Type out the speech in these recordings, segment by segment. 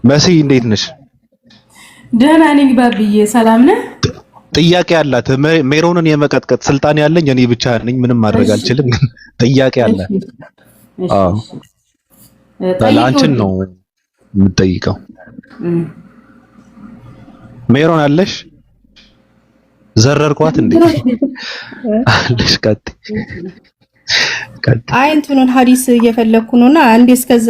መሲ እንዴት ነሽ? ደህና ነኝ ባብዬ፣ ሰላም ነህ? ጥያቄ አላት። ሜሮንን የመቀጥቀጥ ስልጣን ያለኝ እኔ ብቻ ነኝ። ምንም ማድረግ አልችልም፣ ግን ጥያቄ አለ። አዎ አንቺን ነው የምጠይቀው። ሜሮን አለሽ? ዘረርኳት እንዴ? አለሽ? አይ እንትኑን ሐዲስ እየፈለኩ ነውና አንዴ እስከዛ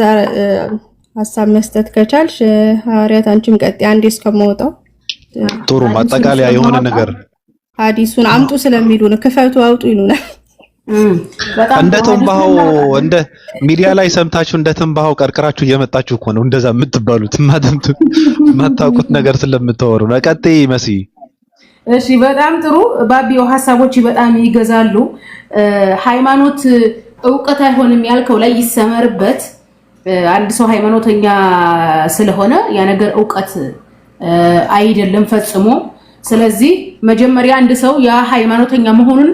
ሐሳብ መስጠት ከቻልሽ ሐዋርያት አንቺም ቀጥ አንዴ እስከመውጣው ጥሩ ማጠቃለያ የሆነ ነገር ሐዲሱን አምጡ ስለሚሉ ነው። ክፈቱ አውጡ ይሉናል። እንደ ተንባው እንደ ሚዲያ ላይ ሰምታችሁ እንደ ተንባው ቀርቅራችሁ እየመጣችሁ እኮ ነው እንደዛ የምትባሉት። ማታውቁት ነገር ስለምታወሩ ነው። ቀጥይ መሲ። እሺ በጣም ጥሩ ባቢው፣ ሐሳቦች በጣም ይገዛሉ። ሃይማኖት ዕውቀት አይሆንም ያልከው ላይ ይሰመርበት። አንድ ሰው ሃይማኖተኛ ስለሆነ ያ ነገር ዕውቀት አይደለም ፈጽሞ። ስለዚህ መጀመሪያ አንድ ሰው ያ ሃይማኖተኛ መሆኑን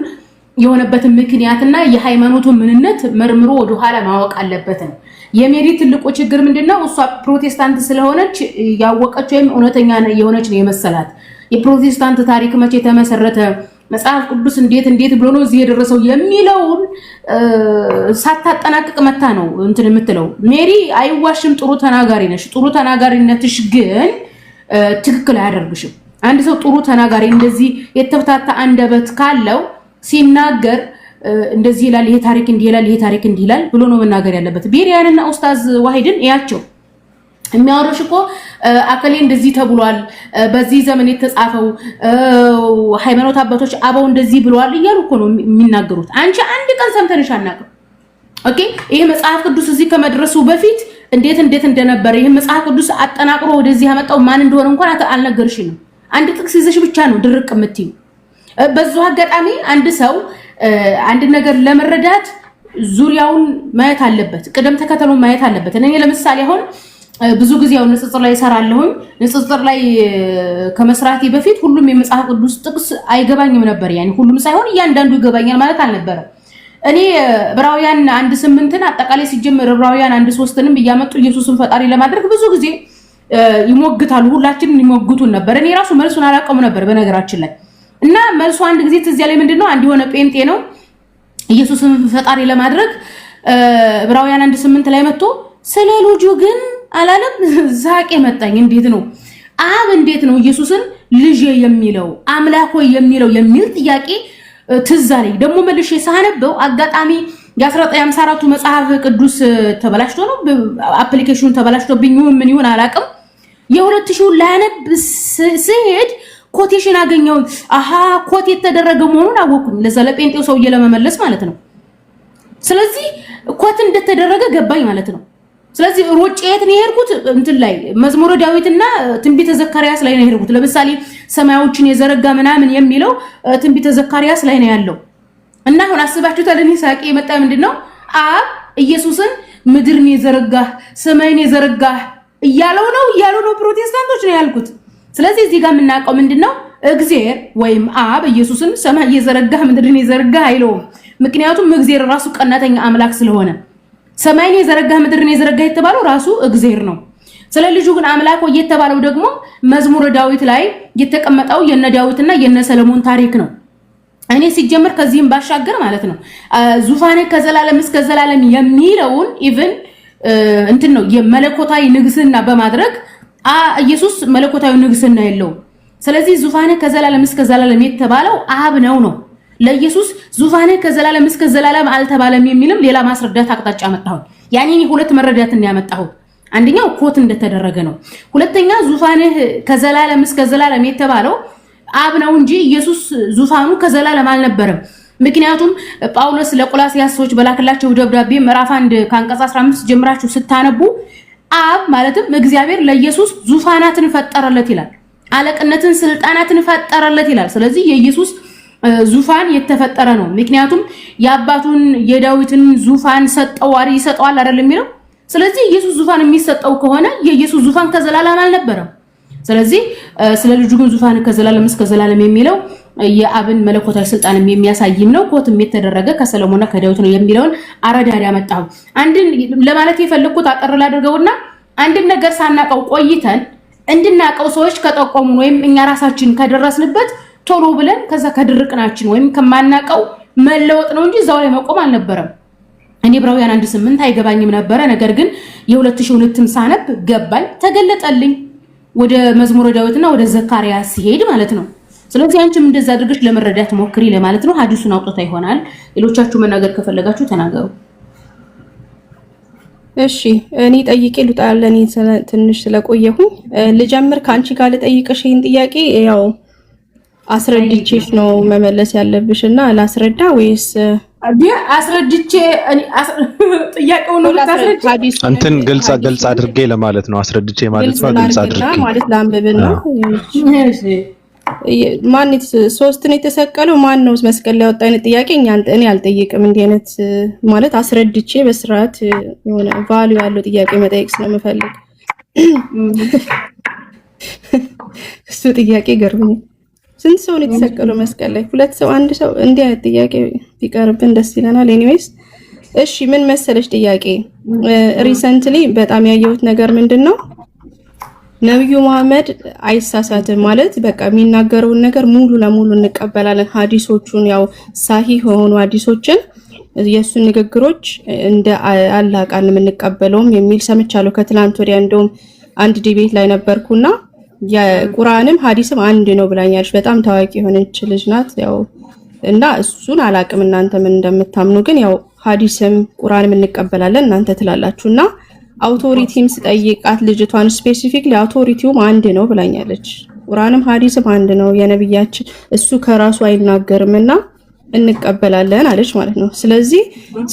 የሆነበትን ምክንያትና የሃይማኖቱን ምንነት መርምሮ ወደ ኋላ ማወቅ አለበት ነው። የሜሪ ትልቁ ችግር ምንድነው? እሷ ፕሮቴስታንት ስለሆነች ያወቀች ወይም እውነተኛ የሆነች ነው የመሰላት። የፕሮቴስታንት ታሪክ መቼ ተመሰረተ፣ መጽሐፍ ቅዱስ እንዴት ብሎ ነው እዚህ የደረሰው የሚለውን ሳታጠናቅቅ መታ ነው እንትን የምትለው። ሜሪ አይዋሽም፣ ጥሩ ተናጋሪ ነሽ። ጥሩ ተናጋሪነትሽ ግን ትክክል አያደርግሽም። አንድ ሰው ጥሩ ተናጋሪ እንደዚህ የተፈታታ አንደበት ካለው ሲናገር እንደዚህ ይላል፣ ይሄ ታሪክ እንዲህ ይላል፣ ይሄ ታሪክ እንዲህ ይላል ብሎ ነው መናገር ያለበት። ቤሪያንና ኡስታዝ ዋሂድን ያቸው የሚያወሩሽ እኮ አከሌ እንደዚህ ተብሏል፣ በዚህ ዘመን የተጻፈው ሃይማኖት አባቶች አበው እንደዚህ ብለዋል እያሉ እኮ ነው የሚናገሩት። አንቺ አንድ ቀን ሰምተንሽ አናውቅም። ኦኬ ይሄ መጽሐፍ ቅዱስ እዚህ ከመድረሱ በፊት እንዴት እንደነበረ ይሄ መጽሐፍ ቅዱስ አጠናቅሮ ወደዚህ ያመጣው ማን እንደሆነ እንኳን አልነገርሽንም። አንድ ጥቅስ ይዘሽ ብቻ ነው ድርቅ የምትይው። በዛው አጋጣሚ አንድ ሰው አንድ ነገር ለመረዳት ዙሪያውን ማየት አለበት፣ ቅደም ተከተሉን ማየት አለበት። እኔ ለምሳሌ አሁን ብዙ ጊዜ ያው ንጽጽር ላይ እሰራለሁ። ንጽጽር ላይ ከመስራቴ በፊት ሁሉም የመጽሐፍ ቅዱስ ጥቅስ አይገባኝም ነበር። ያኔ ሁሉም ሳይሆን እያንዳንዱ ይገባኛል ማለት አልነበረም። እኔ ዕብራውያን 1:8ን አጠቃላይ ሲጀምር ዕብራውያን 1:3ንም እያመጡ ኢየሱስን ፈጣሪ ለማድረግ ብዙ ጊዜ ይሞግታሉ። ሁላችንም ይሞግቱን ነበር። እኔ ራሱ መልሱን አላውቀውም ነበር በነገራችን ላይ። እና መልሱ አንድ ጊዜ ትዝ ያለኝ ምንድነው፣ አንድ የሆነ ጴንጤ ነው ኢየሱስን ፈጣሪ ለማድረግ ዕብራውያን 1:8 ላይ መጥቶ ስለ ልጁ ግን አላለም። ዛቄ መጣኝ። እንዴት ነው አብ እንዴት ነው ኢየሱስን ልጅ የሚለው አምላክ ሆይ የሚለው የሚል ጥያቄ ትዝ አለኝ። ደግሞ መልሼ ሳነበው አጋጣሚ የ1954 መጽሐፍ ቅዱስ ተበላሽቶ ነው አፕሊኬሽኑ ተበላሽቶብኝ ምን ይሁን አላውቅም። የ2000 ላነብ ስሄድ ኮቴሽን አገኘው። አሃ ኮት የተደረገ መሆኑን አወኩኝ። ለዛ ለጴንጤው ሰውዬ ለመመለስ ማለት ነው። ስለዚህ ኮት እንደተደረገ ገባኝ ማለት ነው። ስለዚህ ሮጬ የት ነው የሄድኩት? እንትን ላይ መዝሙረ ዳዊትና ትንቢተ ዘካርያስ ላይ ነው የሄድኩት። ለምሳሌ ሰማያዎችን የዘረጋ ምናምን የሚለው ትንቢተ ዘካርያስ ላይ ነው ያለው። እና አሁን አስባችሁታል። እኔ ሳቂ የመጣ ምንድነው አብ ኢየሱስን ምድርን የዘረጋህ ሰማይን የዘረጋህ እያሉ ነው ፕሮቴስታንቶች ነው ያልኩት። ስለዚህ እዚህ ጋር የምናውቀው ምንድነው እግዚአብሔር ወይም አብ ኢየሱስን ሰማይ የዘረጋህ ምድርን የዘረጋህ አይለውም። ምክንያቱም እግዚአብሔር ራሱ ቀናተኛ አምላክ ስለሆነ ሰማይን የዘረጋህ ምድርን የዘረጋህ የተባለው ራሱ እግዚአብሔር ነው። ስለ ልጁ ግን አምላክ ወይ የተባለው ደግሞ መዝሙረ ዳዊት ላይ የተቀመጠው የነ ዳዊትና የነ ሰለሞን ታሪክ ነው። እኔ ሲጀምር ከዚህም ባሻገር ማለት ነው ዙፋኔ ከዘላለም እስከ ዘላለም የሚለውን ኢቭን እንትን ነው የመለኮታዊ ንግስና በማድረግ ኢየሱስ መለኮታዊ ንግስና የለውም። ስለዚህ ዙፋኔ ከዘላለም እስከ ዘላለም የተባለው አብ ነው። ለኢየሱስ ዙፋኔ ከዘላለም እስከ ዘላለም አልተባለም የሚልም ሌላ ማስረዳት አቅጣጫ መጣሁ። ያኔ ሁለት መረዳት እንያመጣሁ። አንደኛው ኮት እንደተደረገ ነው። ሁለተኛ ዙፋኔ ከዘላለም እስከ ዘላለም የተባለው አብ ነው እንጂ ኢየሱስ ዙፋኑ ከዘላለም አልነበረም። ምክንያቱም ጳውሎስ ለቆላስያስ ሰዎች በላከላቸው ደብዳቤ ምዕራፍ 1 ከአንቀጽ 15 ጀምራችሁ ስታነቡ አብ ማለትም እግዚአብሔር ለኢየሱስ ዙፋናትን ፈጠረለት ይላል። አለቅነትን፣ ስልጣናትን ፈጠረለት ይላል። ስለዚህ የኢየሱስ ዙፋን የተፈጠረ ነው። ምክንያቱም የአባቱን የዳዊትን ዙፋን ይሰጠዋል አይደል የሚለው። ስለዚህ ኢየሱስ ዙፋን የሚሰጠው ከሆነ የኢየሱስ ዙፋን ከዘላለም አልነበረም። ስለዚህ ስለ ልጁ ግን ዙፋን ከዘላለም እስከ ዘላለም የሚለው የአብን መለኮታዊ ስልጣን የሚያሳይም ነው። ኮትም የተደረገ ከሰለሞንና ከዳዊት ነው የሚለውን አረዳዳ ያመጣው። አንድን ለማለት የፈለኩት አጠር ላድርገውና አንድ ነገር ሳናቀው ቆይተን እንድናቀው ሰዎች ከጠቆሙን ወይም እኛ ራሳችን ከደረስንበት ቶሎ ብለን ከዛ ከድርቅናችን ወይም ከማናቀው መለወጥ ነው እንጂ እዛው ላይ መቆም አልነበረም። እኔ ዕብራውያን 1:8 አይገባኝም ነበረ። ነገር ግን የ2002ም ሳነብ ገባኝ፣ ተገለጠልኝ። ወደ መዝሙረ ዳዊትና ወደ ዘካርያስ ሲሄድ ማለት ነው። ስለዚህ አንቺም እንደዛ አድርገሽ ለመረዳት ሞክሪ ለማለት ነው። ሐዲሱን አውጥታ ይሆናል። ሌሎቻችሁ መናገር ከፈለጋችሁ ተናገሩ። እሺ እኔ ጠይቄ ልውጣለ። እኔ ትንሽ ስለቆየሁኝ ልጀምር። ካንቺ ጋር ልጠይቅሽ ይሄን ጥያቄ ያው አስረድቼሽ ነው መመለስ ያለብሽና ላስረዳ ወይስ አስረድቼ ጥያቄውን ነው ሐዲስ እንትን ግልጽ አድርጌ ለማለት ነው። አስረድቼ ማለት ነው ግልጽ አድርጌ ማለት ላንብብና ማንት ሶስት ነው የተሰቀለው ማን ነው መስቀል ላይ ያወጣ አይነት ጥያቄ እኔ አልጠይቅም። እንዲህ አይነት ማለት አስረድቼ በስርዓት የሆነ ቫልዩ ያለው ጥያቄ መጠየቅ ስለምፈልግ እሱ ጥያቄ ገርሞኝ ስንት ሰው ነው የተሰቀለው መስቀል ላይ? ሁለት ሰው አንድ ሰው? እንዲህ አይነት ጥያቄ ቢቀርብን ደስ ይለናል። ኤኒዌይስ እሺ ምን መሰለሽ ጥያቄ ሪሰንትሊ በጣም ያየሁት ነገር ምንድነው ነብዩ መሐመድ አይሳሳትም ማለት በቃ የሚናገረውን ነገር ሙሉ ለሙሉ እንቀበላለን። ሐዲሶቹን ያው ሳሂህ የሆኑ ሐዲሶችን የሱን ንግግሮች እንደ አላህ ቃል የምንቀበለውም የሚል ሰምቻለሁ ከትላንት ወዲያ። እንደውም አንድ ዲቤት ላይ ነበርኩና የቁርአንም ሐዲስም አንድ ነው ብላኛለች። በጣም ታዋቂ የሆነች ልጅ ናት። ያው እና እሱን አላቅም እናንተ ምን እንደምታምኑ፣ ግን ያው ሐዲስም ቁርአንም እንቀበላለን እናንተ ትላላችሁና አውቶሪቲም ስጠይቃት ልጅቷን ስፔሲፊክሊ አውቶሪቲውም አንድ ነው ብላኛለች። ቁርአንም ሐዲስም አንድ ነው የነብያችን እሱ ከራሱ አይናገርምና እንቀበላለን አለች ማለት ነው። ስለዚህ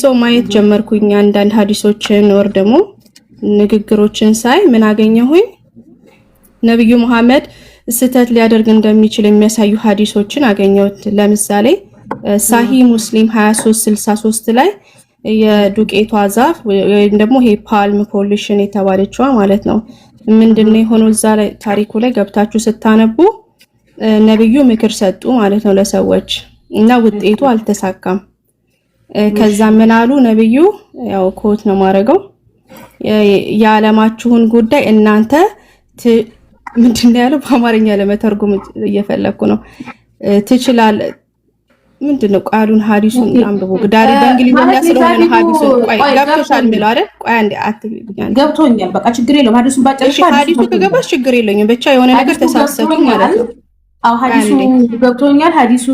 ሰው ማየት ጀመርኩኝ አንዳንድ ሐዲሶችን ወር ደግሞ ንግግሮችን ሳይ ምን አገኘሁኝ ነብዩ መሐመድ ስተት ሊያደርግ እንደሚችል የሚያሳዩ ሐዲሶችን አገኘሁት። ለምሳሌ ሳሂህ ሙስሊም 2363 ላይ የዱቄቷ ዛፍ ወይም ደግሞ ይሄ ፓልም ፖሊሽን የተባለችዋ ማለት ነው ምንድነው የሆነው እዛ ላይ ታሪኩ ላይ ገብታችሁ ስታነቡ ነብዩ ምክር ሰጡ ማለት ነው ለሰዎች እና ውጤቱ አልተሳካም። ከዛ ምን አሉ ነብዩ ያው ኮት ነው ማረገው የዓለማችሁን ጉዳይ እናንተ ምንድነው ያለው በአማርኛ ለመተርጎም እየፈለኩ ነው ትችላል ምንድነው ቃሉን ሐዲሱን አንብቦ ዳሪ በእንግሊዝኛ ስለሆነ ሐዲሱን ቆይ ገብቶሻል ማለት አይደል? ቆይ አንዴ አትብኛል ገብቶኛል። በቃ ችግር የለውም። ሐዲሱን ባጨርሽ ሐዲሱ ከገባሽ ችግር የለውም። ብቻ የሆነ ነገር ተሳሰቱ ማለት ነው። አው ሐዲሱ ገብቶኛል። ሐዲሱ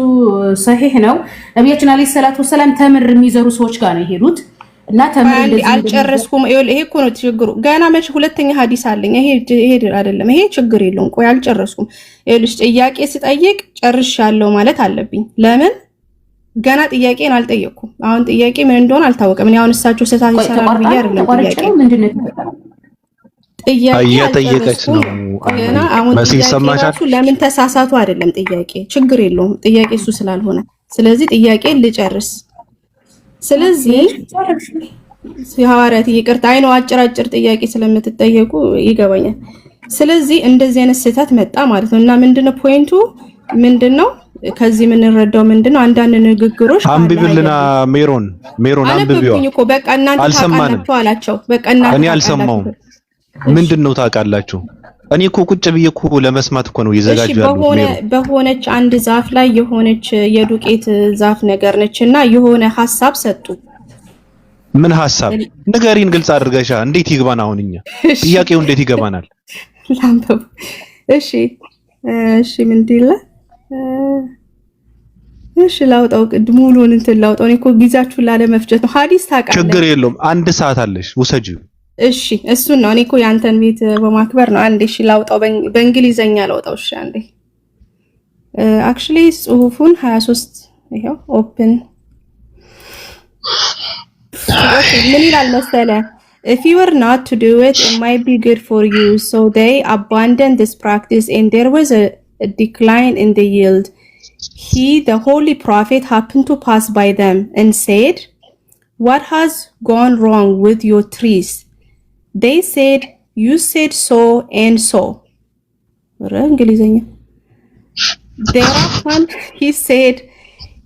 ሰሂህ ነው። ነብያችን አለይሂ ሰላቱ ወሰለም ተምር የሚዘሩ ሰዎች ጋር ነው የሄዱት እና ተምር እንደዚህ አልጨረስኩም። ይሄ እኮ ነው ችግሩ። ገና መቼ ሁለተኛ ሐዲስ አለኝ። ይሄ አይደለም። ይሄ ችግር የለውም። ቆይ አልጨረስኩም። ይኸውልሽ ጥያቄ ስጠይቅ ጨርሻለሁ ማለት አለብኝ። ለምን ገና ጥያቄን አልጠየቅኩም። አሁን ጥያቄ ምን እንደሆነ አልታወቀም። እኔ አሁን እሳቸው ሰታን ይሰራል ብዬ አይደለም ጥያቄ ምንድነው እየጠየቀች ነው ገና አሁን ጥያቄ ለምን ተሳሳቱ አይደለም ጥያቄ ችግር የለውም። ጥያቄ እሱ ስላልሆነ ስለዚህ ጥያቄን ልጨርስ። ስለዚህ ሐዋርያት ይቅርታ አይነው አጭር ጥያቄ ስለምትጠየቁ ይገባኛል። ስለዚህ እንደዚህ አይነት ስህተት መጣ ማለት ነው እና ምንድነው ፖይንቱ ምንድነው ከዚህ ምን እንረዳው ምንድነው አንዳንድ ንግግሮች አንብብልና ሜሮን አንብቢው እኮ በቃ እናንተ ታውቃላችሁ አላቸው። በቃ እናንተ እኔ አልሰማውም ምንድነው ታውቃላችሁ? እኔ እኮ ቁጭ ብዬ እኮ ለመስማት እኮ ነው ይዘጋጁ ያሉት። በሆነች አንድ ዛፍ ላይ የሆነች የዱቄት ዛፍ ነገር ነችና የሆነ ሐሳብ ሰጡ። ምን ሐሳብ ንገሪን ግልጽ አድርገሻ። እንዴት ይገባና አሁን እኛ ጥያቄው እንዴት ይገባናል? ላምበው እሺ ምንድነው እሺ ላውጣው ሙሉን እንትን ላውጣው። እኔ እኮ ጊዜያችሁን ላለመፍጀት ነው። ሐዲስ ታውቃለህ ችግር የለውም። አንድ ሰዓት አለሽ ውሰጂው። እሺ እሱን ነው እኔ እኮ ያንተን ቤት በማክበር ነው። አንዴ እሺ ላውጣው በእንግሊዘኛ ላውጣው። እሺ አንዴ አክቹሊ ጽሁፉን 23 ይሄው ኦፕን ምን ይላል መሰለህ If you were not to do it, it might be good for you. So they abandoned this practice and there was a decline in the yield. He, the holy prophet, happened to pass by them and said, "What has gone wrong with your trees?" They said, "You said so and so." Thereupon he said,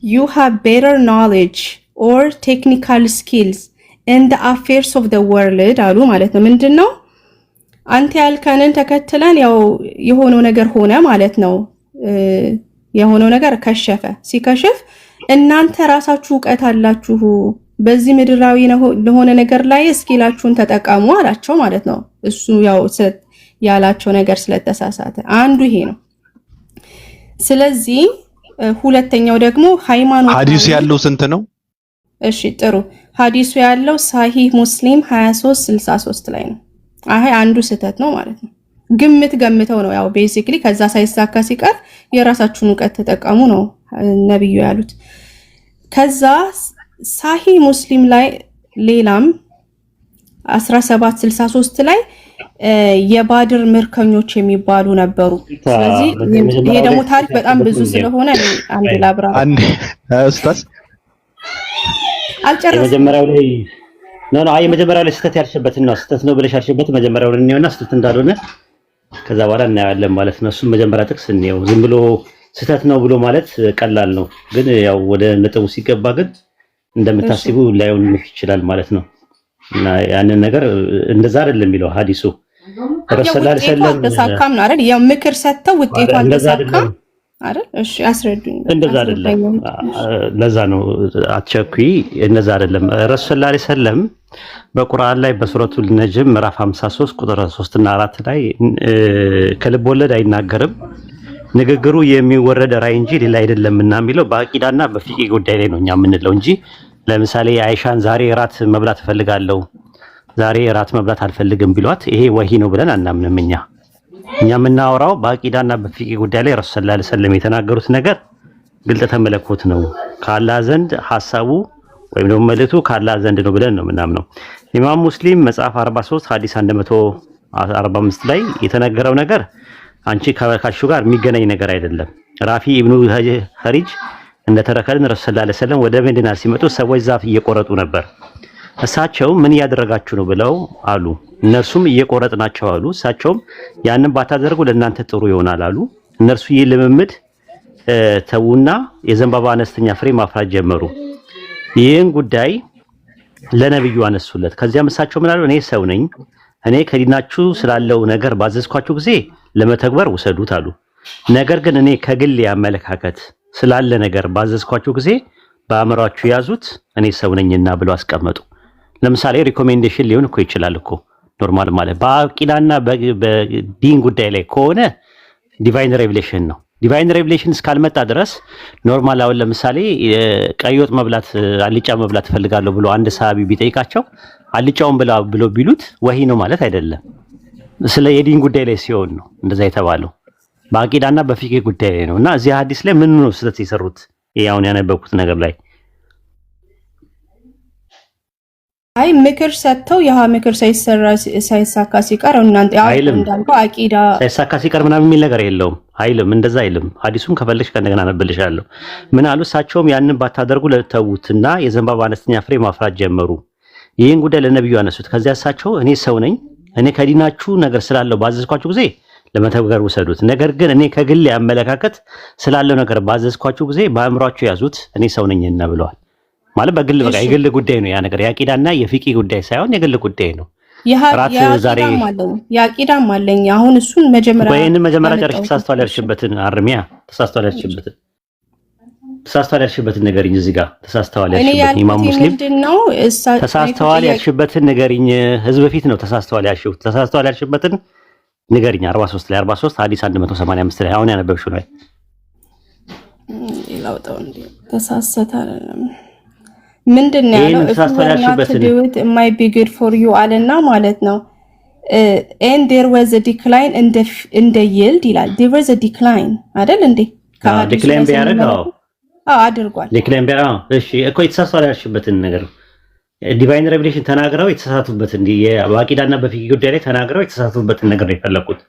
"You have better knowledge or technical skills in the affairs of the world." አሉ ማለት ነው። ምንድነው አንተ ያልከንን ተከትለን ያው የሆነው ነገር ሆነ ማለት ነው። የሆነው ነገር ከሸፈ። ሲከሽፍ እናንተ ራሳችሁ ዕውቀት አላችሁ በዚህ ምድራዊ ለሆነ ነገር ላይ እስኪላችሁን ተጠቀሙ አላቸው ማለት ነው። እሱ ያው ያላቸው ነገር ስለተሳሳተ አንዱ ይሄ ነው። ስለዚህ ሁለተኛው ደግሞ ሃይማኖት ሐዲስ ያለው ስንት ነው? እሺ ጥሩ። ሐዲሱ ያለው ሳሂህ ሙስሊም 2363 ላይ ነው። አይ አንዱ ስህተት ነው ማለት ነው። ገምተው ነው ያው ቤዚክሊ ከዛ ሳይሳካ ሲቀር የራሳችሁን ዕውቀት ተጠቀሙ ነው ነብዩ ያሉት። ከዛ ሳሂህ ሙስሊም ላይ ሌላም 1763 ላይ የባድር ምርኮኞች የሚባሉ ነበሩ። ስለዚህ ይሄ ደግሞ ታሪክ በጣም ብዙ ስለሆነ አንድ ላብራ አንድ ኡስታዝ አልጨረስኩም። የመጀመሪያው ላይ የመጀመሪያው ላይ ስህተት ያልሽበትን ነው ስህተት ነው ብለሽ ያልሽበት መጀመሪያው ላይ ነውና ስህተት እንዳልሆነ ከዛ በኋላ እናያለን ማለት ነው። እሱም መጀመሪያ ጥቅስ ነው። ዝም ብሎ ስህተት ነው ብሎ ማለት ቀላል ነው፣ ግን ያው ወደ ነጥቡ ሲገባ ግን እንደምታስቡ ላይሆን ይችላል ማለት ነው። እና ያንን ነገር እንደዛ አይደለም የሚለው ሐዲሱ ረሱላህ ሰለላሁ ዐለይሂ ወሰለም ነው አይደል? ያው ምክር ሰጥተው ውጤቱ አልተሳካም አይደል? እሺ አስረዱኝ። እንደዛ አይደለም። ለዛ ነው አትቸኩይ። እንደዛ አይደለም። ረሱላህ ሰለላሁ ዐለይሂ ወሰለም በቁርአን ላይ በሱረቱል ነጅም ምዕራፍ 53 ቁጥር 3 እና 4 ላይ ከልብ ወለድ አይናገርም፣ ንግግሩ የሚወረድ ራይ እንጂ ሌላ አይደለምና የሚለው በአቂዳና በፊቂ ጉዳይ ላይ ነው እኛ የምንለው እንጂ ለምሳሌ አይሻን ዛሬ ራት መብላት እፈልጋለሁ ዛሬ ራት መብላት አልፈልግም ቢሏት ይሄ ወሂ ነው ብለን አናምንም። እኛ የምናወራው በአቂዳና በፊቂ ጉዳይ ላይ ረሱላህ ሰለላሁ ዐለይሂ ወሰለም የተናገሩት ነገር ግልጠተ መለኮት ነው ከአላህ ዘንድ ሐሳቡ ወይም ደግሞ መልእክቱ ከአላህ ዘንድ ነው ብለን ነው ምናምነው። ኢማም ሙስሊም መጽሐፍ 43 ሐዲስ 145 ላይ የተነገረው ነገር አንቺ ከካሹ ጋር የሚገናኝ ነገር አይደለም። ራፊ ኢብኑ ኸሪጅ እንደተረከልን ረሱላህ ሰለላሁ ዐለይሂ ወሰለም ወደ መዲና ሲመጡ ሰዎች ዛፍ እየቆረጡ ነበር። እሳቸው ምን እያደረጋችሁ ነው ብለው አሉ። እነርሱም እየቆረጥናቸው አሉ። እሳቸውም ያንን ባታደርጉ ለእናንተ ጥሩ ይሆናል አሉ። እነርሱ ይህ ልምምድ ተውና የዘንባባ አነስተኛ ፍሬ ማፍራት ጀመሩ። ይህን ጉዳይ ለነብዩ አነሱለት። ከዚያም እሳቸው ምን አሉ? እኔ ሰው ነኝ፣ እኔ ከዲናችሁ ስላለው ነገር ባዘዝኳችሁ ጊዜ ለመተግበር ውሰዱት አሉ። ነገር ግን እኔ ከግል አመለካከት ስላለ ነገር ባዘዝኳችሁ ጊዜ በአእምሯችሁ ያዙት፣ እኔ ሰው ነኝና ብለው አስቀመጡ። ለምሳሌ ሪኮሜንዴሽን ሊሆን እኮ ይችላል እኮ ኖርማል ማለት በአቂዳና በዲን ጉዳይ ላይ ከሆነ ዲቫይን ሬቪሌሽን ነው። ዲቫይን ሬቪሌሽን እስካልመጣ ድረስ ኖርማል አሁን ለምሳሌ ቀይ ወጥ መብላት አልጫ መብላት ፈልጋለሁ ብሎ አንድ ሰሃቢ ቢጠይቃቸው አልጫውን ብሎ ቢሉት ወሂ ነው ማለት አይደለም። ስለ የዲን ጉዳይ ላይ ሲሆን ነው እንደዛ የተባለው። በአቂዳና በፊቂ ጉዳይ ላይ ነውና እዚህ ሐዲስ ላይ ምን ነው ስህተት የሰሩት? ያውን ያነበብኩት ነገር ላይ አይ ምክር ሰጥተው ያ ምክር ሳይሳካ ሲቀር እናንተ ያው እንዳልከው አቂዳ ሳይሳካ ሲቀር ምናምን የሚል ነገር የለውም አይልም። እንደዛ አይልም። ሐዲሱም ከፈለግሽ ከእንደገና አነብልሻለሁ። ምን አሉ? እሳቸውም ያንን ባታደርጉ ለተውትና የዘንባባ አነስተኛ ፍሬ ማፍራት ጀመሩ። ይህን ጉዳይ ለነብዩ አነሱት። ከዚያ እሳቸው እኔ ሰው ነኝ፣ እኔ ከዲናችሁ ነገር ስላለው ባዘዝኳችሁ ጊዜ ለመተግበር ውሰዱት። ነገር ግን እኔ ከግል አመለካከት ስላለው ነገር ባዘዝኳችሁ ጊዜ በአእምሯችሁ ያዙት፣ እኔ ሰው ነኝና ብለዋል። ማለት በግል በቃ የግል ጉዳይ ነው ያ ነገር። የአቂዳና የፊቂ ጉዳይ ሳይሆን የግል ጉዳይ ነው። የአቂዳም አለኝ። አሁን እሱን መጀመሪያ ጨርሽ። ተሳስተዋል ያልሽበትን ንገሪኝ። እዚህ ጋር ተሳስተዋል ያልሽበትን ኢማም ሙስሊም ተሳስተዋል ያልሽበትን ንገሪኝ። ህዝብ ፊት ነው ተሳስተዋል ያልሽበትን ንገሪኝ። 43 ላይ 43 ሐዲስ 185 ላይ አሁን ያነበብሽው ላይ ይላውጣው እንዴ ተሳሰተ ምንድነው ያለው? it might be good for you አለና ማለት ነው። and there was a decline in the yield ይላል። there was a decline አይደል እንዴ? ዲክላይን ቢያደርገው አድርጓል። ዲክላይን ቢያደርገው እሺ እኮ የተሳሳተ ያልሽበትን ነገር ዲቫይን ሬቪሌሽን ተናግረው የተሳሳቱበትን በአቂዳና በፊቂ ጉዳይ ላይ ተናግረው የተሳሳቱበትን ነገር ነው የፈለኩት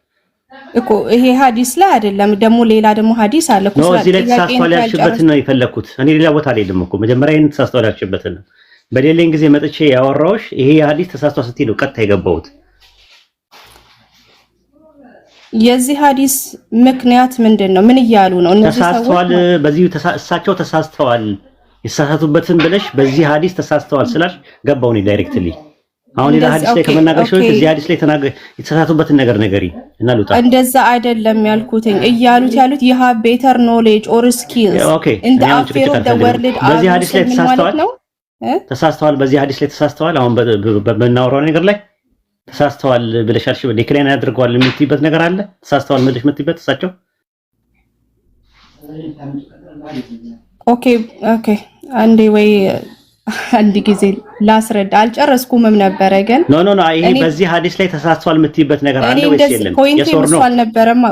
እኮ። ይሄ ሐዲስ ላይ አይደለም ደግሞ ሌላ ደግሞ ሐዲስ አለ እኮ። እዚህ ላይ ተሳስተዋል ያልሽበትን ነው የፈለኩት። እኔ ሌላ ቦታ አይደለም እኮ መጀመሪያ ይሄን ተሳስተዋል ያልሽበትን ነው በሌላን ጊዜ መጥቼ ያወራሁሽ። ይሄ ሐዲስ ተሳስተዋል ስትይ ነው ቀጥታ የገባሁት። የዚህ ሐዲስ ምክንያት ምንድነው? ምን እያሉ ነው እነዚህ ሰዎች? ተሳስተዋል በዚህ እሳቸው ተሳስተዋል የተሳሳቱበትን ብለሽ በዚህ ሐዲስ ተሳስተዋል ስላሽ ገባው ነው ዳይሬክትሊ አሁን ሌላ ሐዲስ ላይ ከመናገርሽ በፊት እዚህ ሐዲስ ላይ የተሳሳቱበትን ነገር ነገሪ እና ልውጣ። እንደዛ አይደለም ያልኩትኝ እያሉት ያሉት you have better knowledge or skills in the affair of the world በዚህ ሐዲስ ላይ ተሳስተዋል። በዚህ ሐዲስ ላይ ተሳስተዋል። አሁን በምናወራው ነገር ላይ ተሳስተዋል ብለሻልሽ ዲክላይን ያድርገዋል የምትይበት ነገር አለ? ተሳስተዋል ምልሽ የምትይበት እሳቸው ኦኬ አንዴ ወይ አንድ ጊዜ ላስረዳ አልጨረስኩምም ነበረ ግን ኖ ይሄ በዚህ ሐዲስ ላይ ተሳስተዋል የምትይበት ነገር አለ ወይስ የለም? የሶር ነው አልነበረም።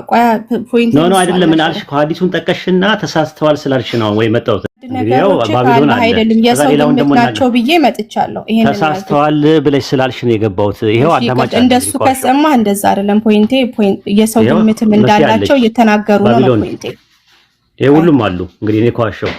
ፖይንት ኖ አይደለም ምን አልሽ? ሐዲሱን ጠቀሽና ተሳስተዋል ስላልሽ ነው ወይ መጣሁት? ያው ባቢሎን አይደለም የሰው ግምት ናቸው ብዬ መጥቻለሁ። ይሄን ተሳስተዋል ብለሽ ስላልሽ ነው የገባሁት። ይሄው አዳማጭ እንደሱ ከሰማ እንደዛ አይደለም። ፖይንት የሰው ግምትም እንዳላቸው እየተናገሩ ነው ፖይንቴ። ይሄ ሁሉም አሉ እንግዲህ እኔ ኳሸው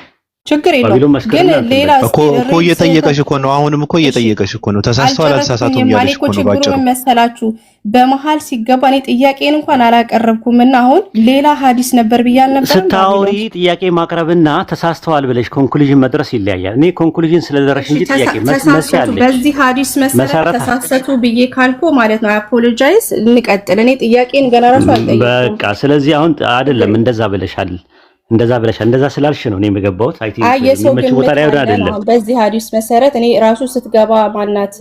ችግር የለውም ግን ሌላ እኮ እየጠየቀሽ እኮ ነው። አሁንም እኮ እየጠየቀሽ እኮ ነው። ተሳስተዋል አልተሳሳቱም ያለሽ እኮ ነው ባጭሩ። መሰላችሁ በመሃል ሲገባ እኔ ጥያቄን እንኳን አላቀረብኩምና አሁን ሌላ ሐዲስ ነበር ብያል ነበር። ስታውሪ ጥያቄ ማቅረብና ተሳስተዋል ብለሽ ኮንክሉዥን መድረስ ይለያያል። እኔ ኮንክሉዥን ስለደረሽ እንጂ ጥያቄ መስመር ያለሽ በዚህ ሐዲስ መሰረት ተሳስተቱ ብዬ ካልኩ ማለት ነው አፖሎጃይዝ እንቀጥል። እኔ ጥያቄን ገና ራሱ አልጠየቅኩም። በቃ ስለዚህ አሁን አይደለም እንደዛ ብለሻል። እንደዛ ስላልሽ ነው እኔ የምገባውት። አይ ቲንክ የሚመች ቦታ ላይ አይደለም። በዚህ ሐዲስ መሰረት እኔ ራሱ ስትገባ ማናት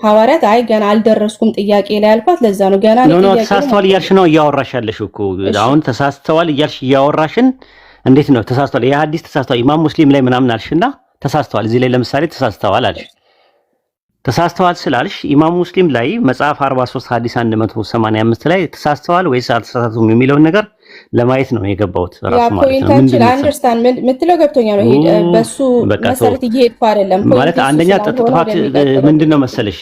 ሐዋርያት አይ ገና አልደረስኩም ጥያቄ ላይ አልኳት። ለዛ ነው ገና ነው ተሳስተዋል እያልሽ ነው እያወራሽ ያለሽ እኮ አሁን ተሳስተዋል እያልሽ እያወራሽን እንዴት ነው ተሳስተዋል? የሐዲስ ተሳስተዋል ኢማም ሙስሊም ላይ ምናምን አልሽና ተሳስተዋል እዚህ ላይ ለምሳሌ ተሳስተዋል አልሽ። ተሳስተዋል ስላልሽ ኢማም ሙስሊም ላይ መጽሐፍ 43 ሐዲስ 185 ላይ ተሳስተዋል ወይስ አልተሳሳቱም የሚለውን ነገር ለማየት ነው የገባሁት ራሱ ማለት ነው። ምን አንደርስታንድ ምትለው ገብቶኛል ነው በሱ መሰረት እየሄድኩ አይደለም ማለት አንደኛ ጥፋት ምንድነው መሰለሽ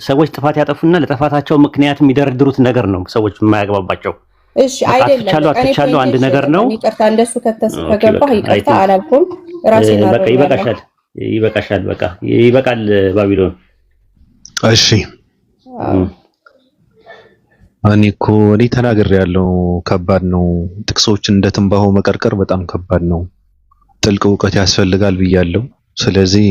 ሰዎች ጥፋት ያጠፉና ለጥፋታቸው ምክንያት የሚደረድሩት ነገር ነው ሰዎች የማያግባባቸው። እሺ አይደለም አጥቻለሁ አንድ ነገር ነው። ይቅርታ እንደሱ ከተስከገባ ይቅርታ አላልኩም ራሴ ነው። በቃ ይበቃሻል በቃ ይበቃል ባቢሎን። እሺ እኔ ተናግሬያለሁ። ከባድ ነው። ጥቅሶችን እንደ ትንባሆ መቀርቀር በጣም ከባድ ነው። ጥልቅ እውቀት ያስፈልጋል ብያለሁ። ስለዚህ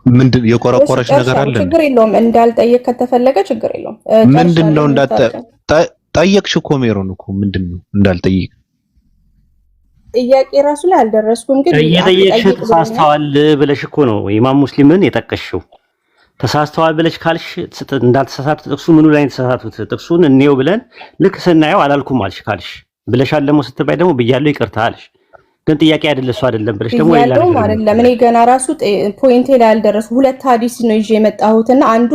ምንድን የቆረቆረች ነገር አለ? ችግር የለውም እንዳልጠየቅ ከተፈለገ ችግር የለውም። ምንድነው ጠየቅሽ እኮ ሜሮን እኮ ምንድነው እንዳልጠይቅ ጥያቄ ራሱ ላይ አልደረስኩም። ግን እየጠየቅሽ ተሳስተዋል ብለሽ እኮ ነው ኢማም ሙስሊምን የጠቀሽው። ተሳስተዋል ብለሽ ካልሽ እንዳልተሳሳቱ ጥቅሱ ምኑ ላይ ተሳሳቱት ጥቅሱን እንየው ብለን ልክ ስናየው አላልኩም አልሽ ካልሽ ብለሻል። ደግሞ ስትባይ ደግሞ ብያለሁ ይቅርታ አልሽ። ግን ጥያቄ አይደለም እሱ አይደለም ብለሽ ደግሞ ያለው ማለት ለምን ገና ራሱ ፖይንቴ ላይ አልደረሱ ሁለት ሐዲስ ነው ይዤ የመጣሁትና አንዱ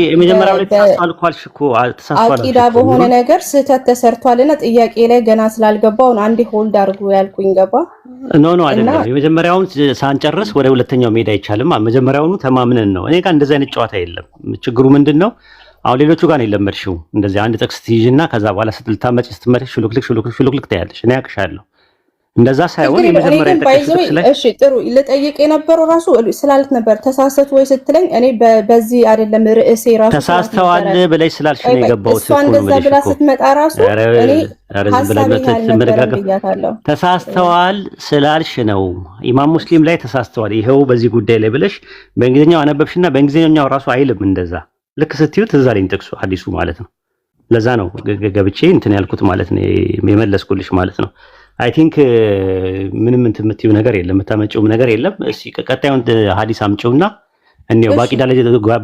የመጀመሪያው ላይ ተሳስተዋል ኳልሽ እኮ ተሳስተዋል አቂዳ በሆነ ነገር ስህተት ተሰርቷልና ጥያቄ ላይ ገና ስላልገባው አንዴ ሆልድ አድርጉ ያልኩኝ ገባ። ኖ አይደለም የመጀመሪያውን ሳንጨርስ ወደ ሁለተኛው መሄድ አይቻልም። መጀመሪያውኑ ተማምነን ነው። እኔ ጋር እንደዛ አይነት ጨዋታ የለም። ችግሩ ምንድነው? አሁን ሌሎቹ ጋር ነው የለመድሽው። እንደዚህ አንድ ጥቅስ ትይዥና ከዛ በኋላ ስትልታመጪ ስትመጪ ሹልክልክ ታያለሽ። እኔ አቅሻለሁ እንደዛ ሳይሆን የመጀመሪያ ተከታታይ ላይ እሺ ጥሩ ልጠይቅ የነበረው ራሱ ስላልት ነበር ተሳስተቱ ወይ ስትለኝ እኔ በዚህ አይደለም ርዕሴ ራሱ ተሳስተዋል ብለሽ ስላልሽ ነው የገባሁት። እሷ እንደዛ ብላ ስትመጣ ራሱ እኔ ተሳስተዋል ስላልሽ ነው ኢማም ሙስሊም ላይ ተሳስተዋል ይሄው በዚህ ጉዳይ ላይ ብለሽ በእንግሊዝኛው አነበብሽና በእንግሊዝኛው ራሱ አይልም እንደዛ ልክ ስትዩት እዛ ላይ ጥቅሱ ሐዲሱ ማለት ነው። ለዛ ነው ገብቼ እንትን ያልኩት ማለት ነው የመለስኩልሽ ማለት ነው። አይ ቲንክ ምንም እንትን የምትይው ነገር የለም የምታመጪውም ነገር የለም። እሺ ቀጣዩን ሐዲስ አምጪውና እንዴው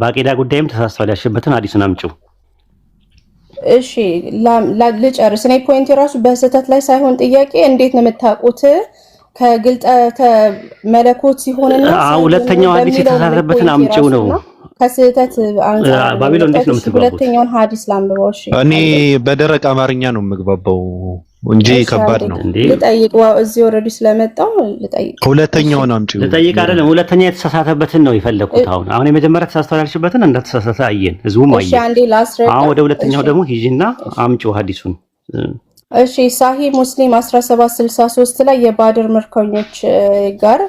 ባቂዳ ጉዳይም ተሳስተዋል ያልሽበትን ሐዲሱን አምጪው። እሺ ልጨርስ። እኔ ፖይንት ራሱ በስህተት ላይ ሳይሆን ጥያቄ እንዴት ነው የምታውቁት ከግልጠተ መለኮት ሲሆንና ሁለተኛው ሐዲስ የተሳሳተበትን አምጪው ነው። ከስህተት አንፃር ባቢሎን እንዴት ነው የምትግባባው? ሁለተኛውን ሐዲስ ላምበው። እሺ እኔ በደረቅ አማርኛ ነው የምግባባው እንጂ ከባድ ነው። ልጠይቅ እዚህ ኦልሬዲ ስለመጣው ልጠይቅ። ሁለተኛውን አምጪው። ልጠይቅ አይደለም ሁለተኛ የተሳሳተበትን ነው የፈለኩት። አሁን የመጀመሪያ ተሳስተዋል ያልሽበትን እንዳተሳሳተ አየን፣ ህዝቡም አየን። እሺ አንዴ ላስረዳ። አሁን ወደ ሁለተኛው ደግሞ ሂጂና አምጪው ሐዲሱን። እሺ ሳሂህ ሙስሊም 1763 ላይ የባድር ምርኮኞች ጋር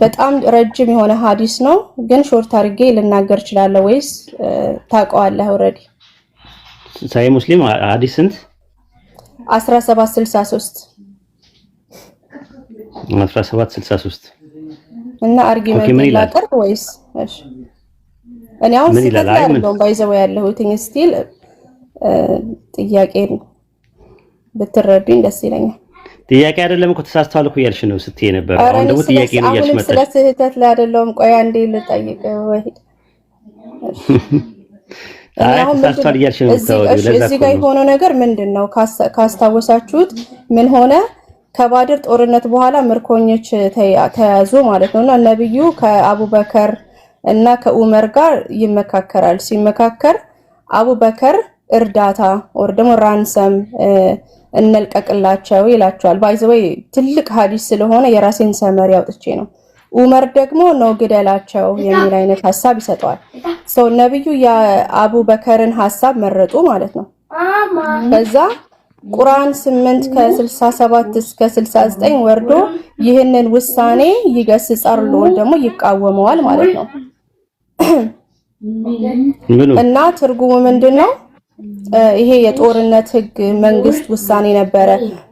በጣም ረጅም የሆነ ሐዲስ ነው፣ ግን ሾርት አድርጌ ልናገር እችላለሁ ወይስ ታውቀዋለህ ኦልሬዲ? ሳሂህ ሙስሊም ሐዲስ ስንት? 1763 1763 እና አርጊመንት ላቀርብ ወይስ? እሺ እኔ አሁን ስለታለው ባይዘው ያለሁት ስቲል ጥያቄ ብትረዱኝ ደስ ይለኛል። ጥያቄ አይደለም እኮ ተሳስተዋል እኮ እያልሽ ነው ስትይ ነበር። አሁን ደግሞ ጥያቄ ነው እያልሽ መጣሽ። ስለ ስህተት ላይ አይደለም። ቆይ አንዴ ልጠይቅ ወይ አሁን ተሳስተዋል እያልሽ ነው የምታወሪው። ለዛ እዚህ ጋር የሆነው ነገር ምንድነው? ካስታወሳችሁት ምን ሆነ? ከባድር ጦርነት በኋላ ምርኮኞች ተያዙ ማለት ነውና ነብዩ ከአቡበከር እና ከኡመር ጋር ይመካከራል። ሲመካከር አቡበከር እርዳታ ወር ደግሞ ራንሰም እንልቀቅላቸው ይላቸዋል። ባይዘው ትልቅ ሐዲስ ስለሆነ የራሴን ሰመሪ አውጥቼ ነው። ኡመር ደግሞ ነው ግደላቸው የሚል አይነት ሐሳብ ይሰጣል። ነብዩ የአቡበከርን ሐሳብ መረጡ ማለት ነው። በዛ ቁርአን 8 ከ67 እስከ 69 ወርዶ ይህንን ውሳኔ ይገስጻል ወይ ደግሞ ይቃወመዋል ማለት ነው። እና ትርጉሙ ምንድነው? ይሄ የጦርነት ህግ መንግስት ውሳኔ ነበረ።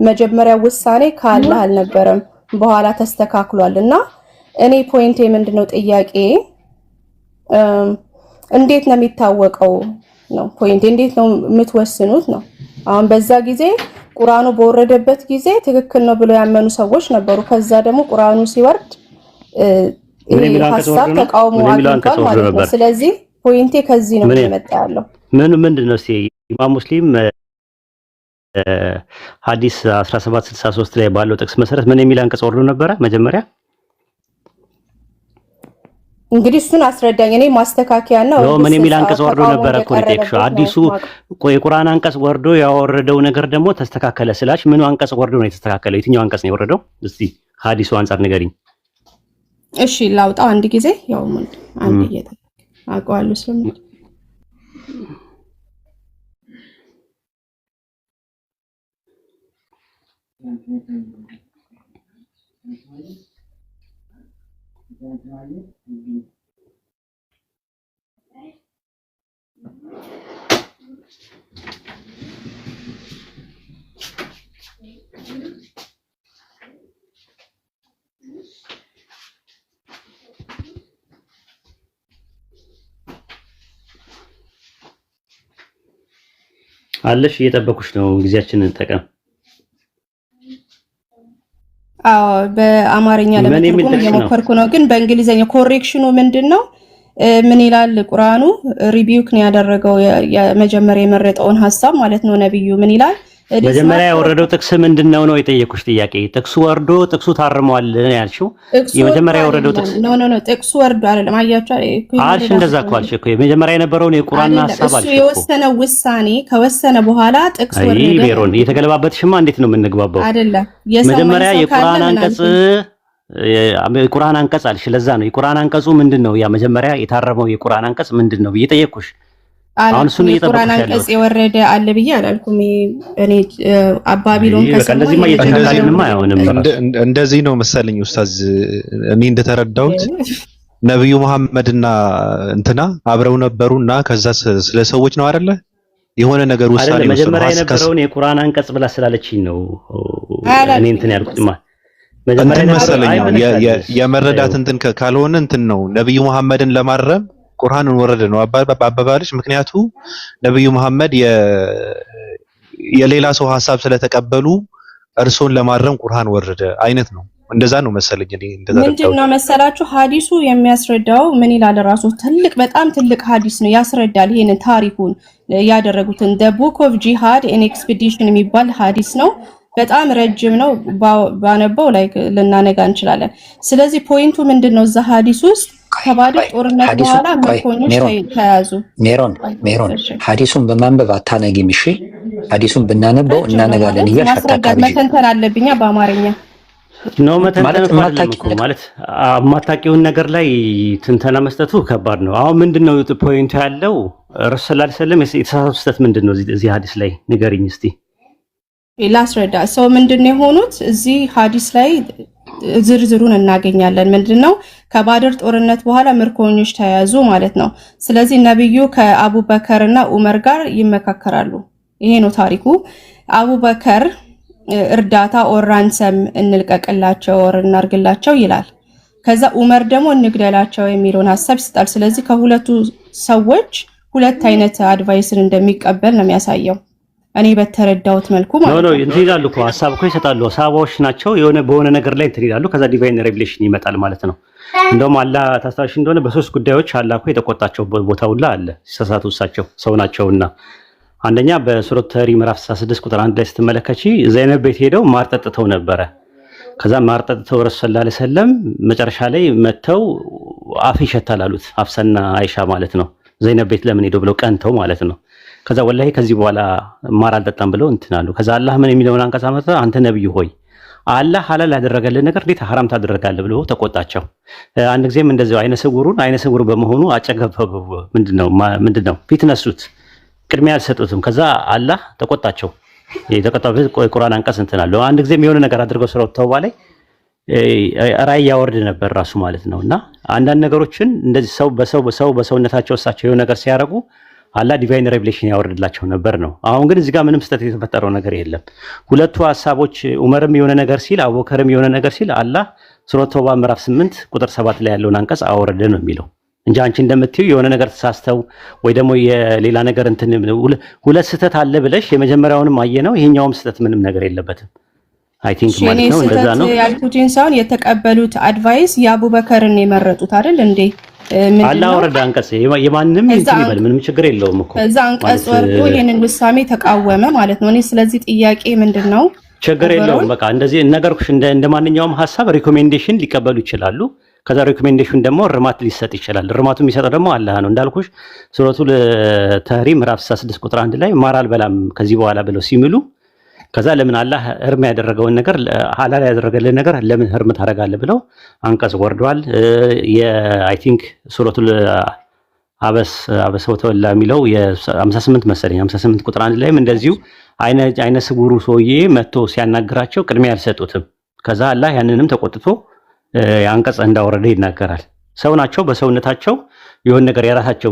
መጀመሪያ ውሳኔ ካላህ አልነበረም፣ በኋላ ተስተካክሏልና እኔ ፖይንቴ ምንድነው? ጥያቄ እንዴት ነው የሚታወቀው ነው ፖይንቴ። እንዴት ነው የምትወስኑት ነው? አሁን በዛ ጊዜ ቁርአኑ በወረደበት ጊዜ ትክክል ነው ብለው ያመኑ ሰዎች ነበሩ። ከዛ ደግሞ ቁርአኑ ሲወርድ ሐሳብ ተቃውሞ አድርጓል ማለት ነው። ስለዚህ ፖይንቴ ከዚህ ነው የመጣ ያለው። ምንድነው? እስቲ ኢማም ሙስሊም ሐዲስ 1763 ላይ ባለው ጥቅስ መሰረት ምን የሚል አንቀጽ ወርዶ ነበረ? መጀመሪያ እንግዲህ እሱን አስረዳኝ። እኔ ማስተካከያ ነው ምን የሚል አንቀጽ ወርዶ ነበረ? ኮንቴክስቱ አዲሱ የቁርአን አንቀጽ ወርዶ ያወረደው ነገር ደግሞ ተስተካከለ ስላሽ ምኑ አንቀጽ ወርዶ ነው የተስተካከለው? የትኛው አንቀጽ ነው የወረደው? እስቲ ሐዲሱ አንፃር ንገሪኝ። እሺ ላውጣው አንድ ጊዜ ያው አንድ ጌታ አቋሉ ስለምን አለሽ እየጠበኩሽ ነው። ጊዜያችንን ተጠቀም። በአማርኛ ለመተርጎም እየሞከርኩ ነው፣ ግን በእንግሊዘኛ ኮሬክሽኑ ምንድነው? ምን ይላል ቁርአኑ? ሪቢዩክ ነው ያደረገው የመጀመሪያ የመረጠውን ሐሳብ ማለት ነው። ነብዩ ምን ይላል? መጀመሪያ ያወረደው ጥቅስ ምንድነው ነው የጠየኩሽ ጥያቄ። ጥቅሱ ወርዶ ጥቅሱ ታርሟል ያልሽው የመጀመሪያ ያወረደው ጥቅስ ኖ ጥቅሱ ወርዶ አይደለም። አያችሁ አልሽ፣ እንደዛ እኮ አልሽ እኮ የመጀመሪያ የነበረውን የቁርአን ሐሳብ አልሽ እኮ። የወሰነው ውሳኔ ከወሰነ በኋላ ጥቅሱ ወርዶ አይ ቤሮን እየተገለባበትሽማ እንዴት ነው የምንግባባው? አይደለም መጀመሪያ የቁርአን አንቀጽ የቁርአን አንቀጽ አልሽ። ለዛ ነው የቁርአን አንቀጹ ምንድነው? ያ መጀመሪያ የታረመው የቁርአን አንቀጽ ምንድነው ብዬ ጠየቅኩሽ። አሁን እሱን የቁርአን አንቀጽ የወረደ አለ ብዬ አላልኩም። እኔ ባቢሎን ከሰማይ እንደዚህ ነው መሰለኝ ኡስታዝ። እኔ እንደተረዳሁት ነብዩ መሐመድና እንትና አብረው ነበሩና ከዛ ስለ ሰዎች ነው አይደለ የሆነ ነገር ውሳኔ ነው። መጀመሪያ የነበረውን የቁርአን አንቀጽ ብላ ስላለችኝ ነው እኔ እንትን ያልኩት። መጀመሪያ መሰለኝ የመረዳት እንትን ካልሆነ እንትን ነው ነብዩ መሐመድን ለማረም ቁርአንን ወረደ ነው አባባልሽ። ምክንያቱ ነብዩ መሐመድ የሌላ ሰው ሐሳብ ስለተቀበሉ እርሶን ለማረም ቁርአን ወረደ አይነት ነው። እንደዛ ነው መሰለኝ እኔ እንደተረዳው። ምንድነው መሰላችሁ ሐዲሱ የሚያስረዳው ምን ይላል? ራሱ በጣም ትልቅ ሐዲስ ነው፣ ያስረዳል ይሄንን ታሪኩን ያደረጉትን the book of jihad and expedition የሚባል ሐዲስ ነው። በጣም ረጅም ነው፣ ባነበው ላይ ልናነጋ እንችላለን። ስለዚህ ፖይንቱ ምንድነው? እዛ ሐዲስ ውስጥ ከባድር ጦርነት በኋላ ምርኮኞች ተያዙ። ሜሮን ሐዲሱን በማንበብ አታነጊም። እሺ ሐዲሱን ብናነበው እናነጋለን እያልሽ አታካብጂ። መተንተን አለብኛ በአማርኛ ነው መተንተን ማለት የማታውቂውን ነገር ላይ ትንተና መስጠቱ ከባድ ነው። አሁን ምንድነው ፖይንቱ ያለው? ረሱል ሰለላሁ ዐለይሂ ወሰለም የተሳሳቱት ስህተት ምንድነው እዚህ ሐዲስ ላይ ንገሪኝ እስቲ። ላስረዳ። ሰው ምንድነው የሆኑት እዚህ ሐዲስ ላይ ዝርዝሩን እናገኛለን። ምንድነው ከባድር ጦርነት በኋላ ምርኮኞች ተያዙ ማለት ነው። ስለዚህ ነብዩ ከአቡበከርና ኡመር ጋር ይመካከራሉ። ይሄ ነው ታሪኩ። አቡበከር እርዳታ ኦራንሰም እንልቀቅላቸው ኦር እናርግላቸው ይላል። ከዛ ዑመር ደግሞ እንግደላቸው የሚለውን ሐሳብ ይሰጣል። ስለዚህ ከሁለቱ ሰዎች ሁለት አይነት አድቫይስን እንደሚቀበል ነው የሚያሳየው እኔ በተረዳሁት መልኩ ማለት ነው። እንትን ይላሉ እኮ ሐሳብ እኮ ይሰጣሉ። ሐሳቦች ናቸው የሆነ በሆነ ነገር ላይ እንትን ይላሉ። ከዛ ዲቫይን ሬቨሌሽን ይመጣል ማለት ነው። እንደውም አላህ ታስታውሽ እንደሆነ በሶስት ጉዳዮች አላህ እኮ የተቆጣቸው ቦታ ሁሉ አለ ሲሳሳቱ እሳቸው ሰው ናቸውና። አንደኛ በሱረት ተሪ ምዕራፍ 66 ቁጥር 1 ላይ ስትመለከቺ ዘይነብ ቤት ሄደው ማር ጠጥተው ነበረ። ከዛ ማር ጠጥተው ረሱል ሰለላሁ ዐለይሂ ወሰለም መጨረሻ ላይ መተው አፍ ይሸታል አሉት። አፍሰና አይሻ ማለት ነው። ዘይነብ ቤት ለምን ሄደው ብለው ቀንተው ማለት ነው። ከዛ ወላሂ ከዚህ በኋላ ማር አልጠጣም ብለው እንትን አሉ። ከዛ አላህ ምን የሚለውን አንቀጽ አመጣ። አንተ ነብይ ሆይ አላህ ሐላል ያደረገልን ነገር እንዴት ሐራም ታደርጋለህ ብሎ ተቆጣቸው። አንድ ጊዜም እንደዚያው አይነ ስውሩ በመሆኑ አጨገፈው። ምንድነው ፊት ነሱት፣ ቅድሚያ አልሰጡትም። ከዛ አላህ ተቆጣቸው። የተቆጣበት ቁርአን አንቀጽ እንትን አለው። አንድ ጊዜም የሆነ ነገር አድርገው ሱረቱ ተውባ ላይ ራእይ ያወርድ ነበር ራሱ ማለት ነውና አንዳንድ ነገሮችን እንደዚህ ሰው በሰውነታቸው እሳቸው የሆነ ነገር ሲያደርጉ አላህ ዲቫይን ሬቨሌሽን ያወርድላቸው ነበር ነው። አሁን ግን እዚህ ጋር ምንም ስህተት የተፈጠረው ነገር የለም። ሁለቱ ሐሳቦች ዑመርም የሆነ ነገር ሲል አቡበከርም የሆነ ነገር ሲል አላህ ሱረቱ ተውባ ምዕራፍ 8 ቁጥር 7 ላይ ያለውን አንቀጽ አወረደ ነው የሚለው እንጂ አንቺ እንደምትዩ የሆነ ነገር ተሳስተው ወይ ደግሞ የሌላ ነገር እንትን ሁለት ስህተት አለ ብለሽ የመጀመሪያውንም አየነው ይሄኛውም ስህተት ምንም ነገር የለበትም። አይ ቲንክ ማለት ነው እንደዛ ነው ያልኩትን ሳይሆን የተቀበሉት አድቫይስ የአቡበከርን የመረጡት አይደል እንዴ? አላህ ወረደ አንቀጽ የማንንም እንትን ይበል ምንም ችግር የለውም እኮ ከዛ አንቀጽ ወርዶ ይሄንን ውሳኔ ተቃወመ ማለት ነው። እኔ ስለዚህ ጥያቄ ምንድነው ችግር የለውም በቃ እንደዚህ ነገርኩሽ። እንደማንኛውም ሐሳብ ሪኮሜንዴሽን ሊቀበሉ ይችላሉ። ከዛ ሪኮሜንዴሽን ደግሞ እርማት ሊሰጥ ይችላል። እርማቱ የሚሰጠው ደግሞ አላህ ነው እንዳልኩሽ ሱረቱል ተህሪም ምዕራፍ 66 ቁጥር 1 ላይ ማር አልበላም ከዚህ በኋላ ብለው ሲምሉ ከዛ ለምን አላህ እርም ያደረገውን ነገር ሐላል ያደረገልን ነገር ለምን እርም ታደርጋለህ ብለው አንቀጽ ወርዷል። አይ ቲንክ ሱረቱል አበሰ ወተወላ የሚለው የ58 መሰለኝ 58 ቁጥር 1 ላይም እንደዚሁ አይነ ስውሩ ሰውዬ መጥቶ ሲያናግራቸው ቅድሚያ አልሰጡትም። ከዛ አላህ ያንንም ተቆጥቶ አንቀጽ እንዳወረደ ይናገራል። ሰው ናቸው በሰውነታቸው የሆነ ነገር ያራሳቸው